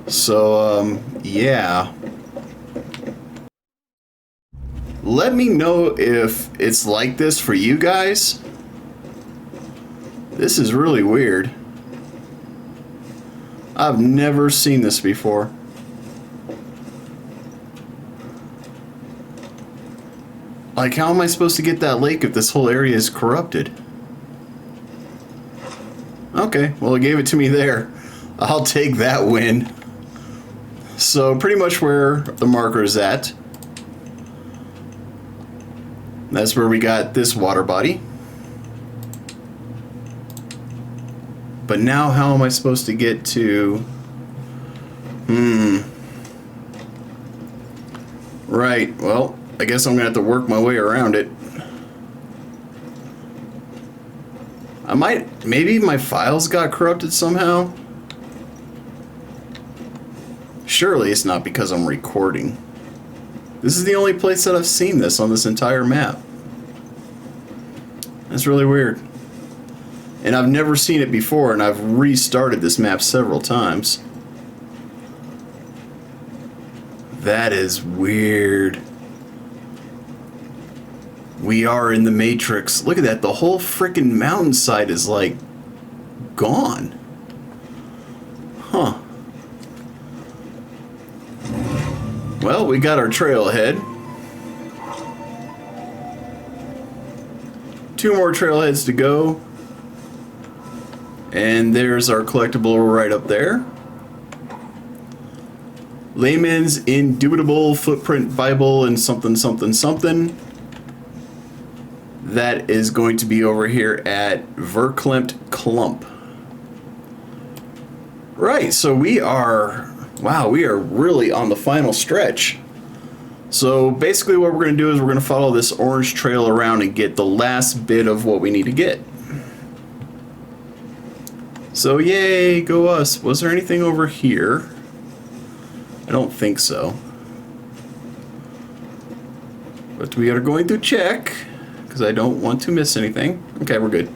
So, yeah. Let me know if it's like this for you guys. This is really weird. I've never seen this before. Like, how am I supposed to get that lake if this whole area is corrupted? Okay, well, it gave it to me there. I'll take that win. So, pretty much where the marker is at. That's where we got this water body. But now, how am I supposed to get to... Right, well, I guess I'm going to have to work my way around it. I might... Maybe my files got corrupted somehow? Surely it's not because I'm recording. This is the only place that I've seen this on this entire map. That's really weird. And I've never seen it before, and I've restarted this map several times. That is weird. We are in the Matrix. Look at that. The whole freaking mountainside is like gone. Huh. Well, we got our trailhead. 2 more trailheads to go. And there's our collectible right up there. Layman's Indubitable Footprint Bible and something, something, something. That is going to be over here at Verklempt Klump. Right, so we are... Wow, we are really on the final stretch. So basically what we're going to do is we're going to follow this orange trail around and get the last bit of what we need to get. So yay, go us. Was there anything over here? I don't think so. But we are going to check, because I don't want to miss anything. Okay, we're good.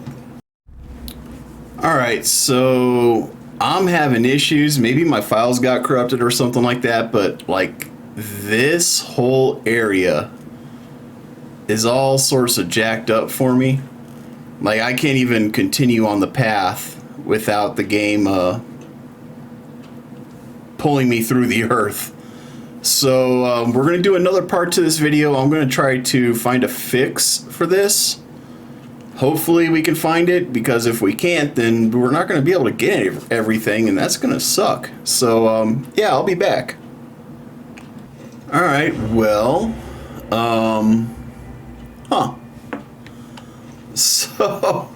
Alright, so I'm having issues. Maybe my files got corrupted or something like that, but like this whole area is all sorts of jacked up for me. Like I can't even continue on the path without the game pulling me through the earth. So we're going to do another part to this video. I'm going to try to find a fix for this. Hopefully we can find it, because if we can't, then we're not going to be able to get everything, and that's going to suck. So yeah, I'll be back. All right, well, huh. So,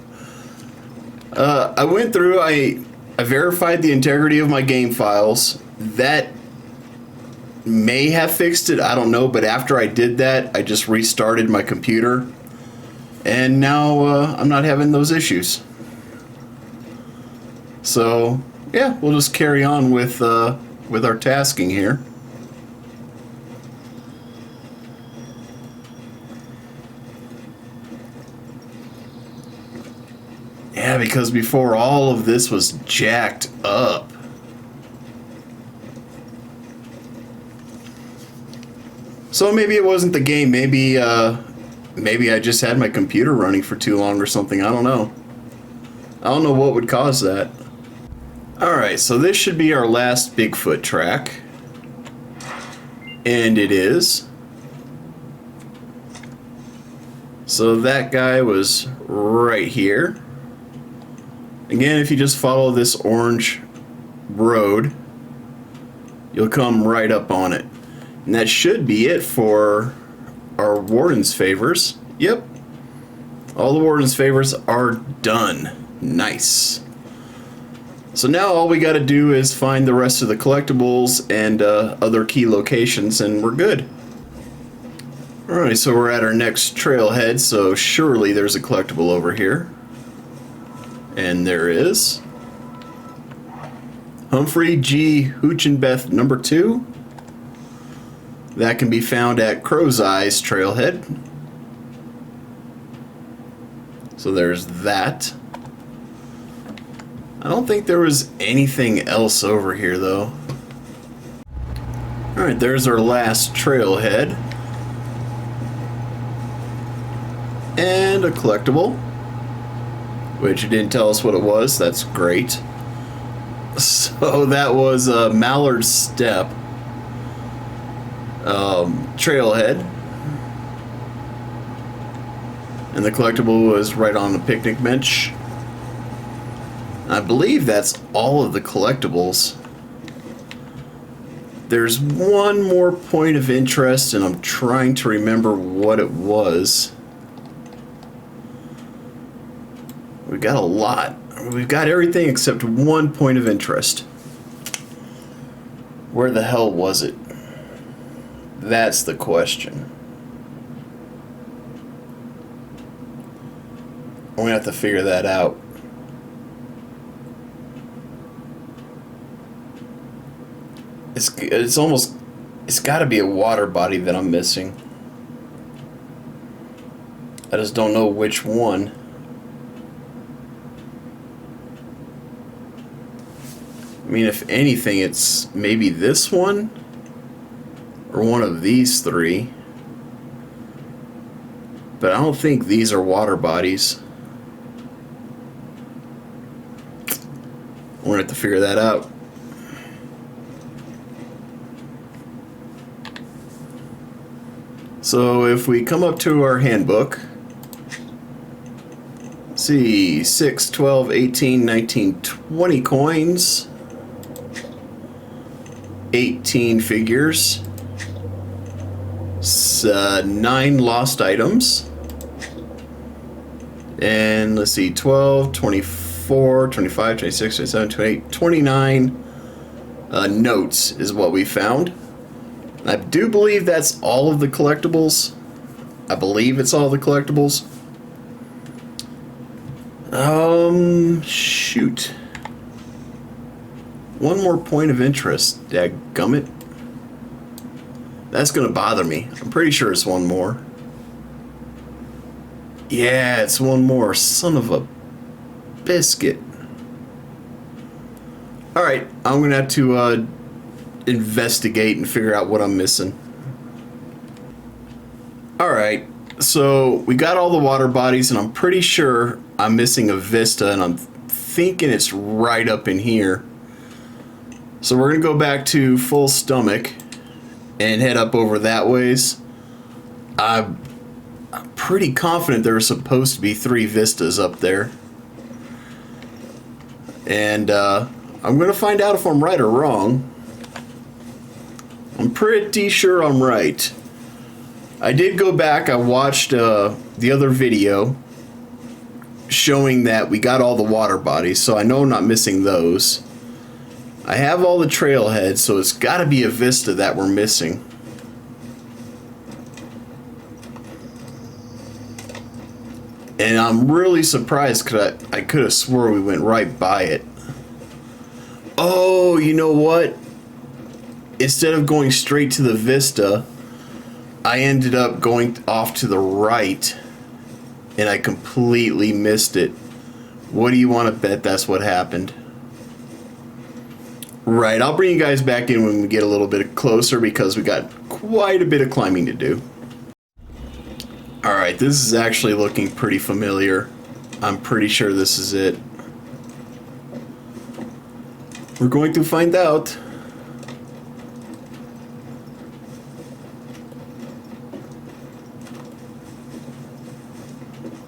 I went through, I verified the integrity of my game files. That may have fixed it, I don't know, but after I did that, I just restarted my computer, and now I'm not having those issues. So, yeah, we'll just carry on with our tasking here. Yeah, because before all of this was jacked up. So maybe it wasn't the game. Maybe I just had my computer running for too long or something. I don't know. I don't know what would cause that. Alright, so this should be our last Bigfoot track. And it is. So that guy was right here. Again, if you just follow this orange road, you'll come right up on it. And that should be it for our Warden's favors. Yep. All the Warden's favors are done. Nice. So now all we got to do is find the rest of the collectibles and other key locations, and we're good. Alright, so we're at our next trailhead, so surely there's a collectible over here. And there is. Humphrey G. Huchenbeth number 2. That can be found at Crow's Eyes Trailhead. So there's that. I don't think there was anything else over here though. Alright, there's our last trailhead. And a collectible. Which it didn't tell us what it was. That's great. So that was a Mallard Step trailhead. And the collectible was right on the picnic bench. I believe that's all of the collectibles. There's one more point of interest, and I'm trying to remember what it was. We've got a lot. We've got everything except one point of interest. Where the hell was it? That's the question. I'm gonna have to figure that out. It's almost, it's got to be a water body that I'm missing. I just don't know which one. I mean, if anything, it's maybe this one or one of these three. But I don't think these are water bodies. We're gonna have to figure that out. So if we come up to our handbook, let's see, 6, 12, 18, 19, 20 coins, 18 figures, 9 lost items, and let's see, 12, 24, 25, 26, 27, 28, 29 notes is what we found. I do believe that's all of the collectibles. I believe it's all the collectibles. Shoot. One more point of interest, dadgummit. That's gonna bother me. I'm pretty sure it's one more. Yeah, it's one more. Son of a biscuit. Alright, I'm gonna have to investigate and figure out what I'm missing. Alright, so we got all the water bodies, and I'm pretty sure I'm missing a Vista, and I'm thinking it's right up in here. So we're gonna go back to Full Stomach and head up over that ways. I'm pretty confident there are supposed to be 3 Vistas up there. And I'm gonna find out if I'm right or wrong. I'm I'm pretty sure I'm right. I did go back, I watched the other video showing that we got all the water bodies, so I know I'm not missing those. I have all the trailheads, so it's got to be a Vista that we're missing. And I'm really surprised because I could have swore we went right by it. Oh, you know what? Instead of going straight to the Vista, I ended up going off to the right, and I completely missed it. What do you want to bet that's what happened? Right, I'll bring you guys back in when we get a little bit closer because we got quite a bit of climbing to do. Alright, this is actually looking pretty familiar. I'm pretty sure this is it. We're going to find out.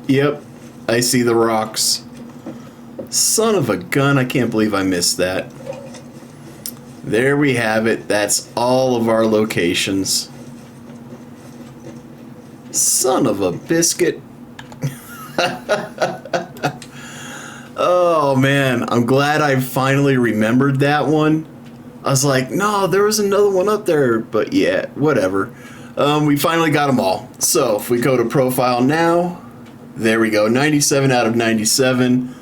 Yep, I see the rocks. Son of a gun, I can't believe I missed that. There we have it. That's all of our locations. Son of a biscuit. Oh man, I'm glad I finally remembered that one. I was like, no, there was another one up there, but yeah, whatever. We finally got them all. So if we go to profile now, there we go, 97 out of 97,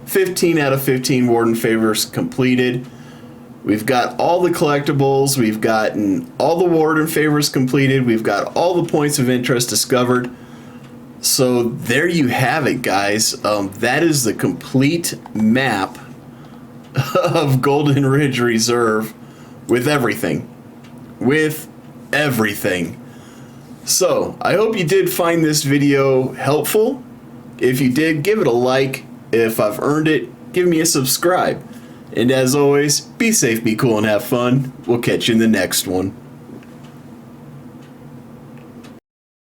15 out of 15 Warden favors completed. We've got all the collectibles, we've gotten all the Warden favors completed, we've got all the points of interest discovered. So there you have it, guys. That is the complete map of Golden Ridge Reserve with everything. With everything. So, I hope you did find this video helpful. If you did, give it a like. If I've earned it, give me a subscribe. And as always, be safe, be cool, and have fun. We'll catch you in the next one.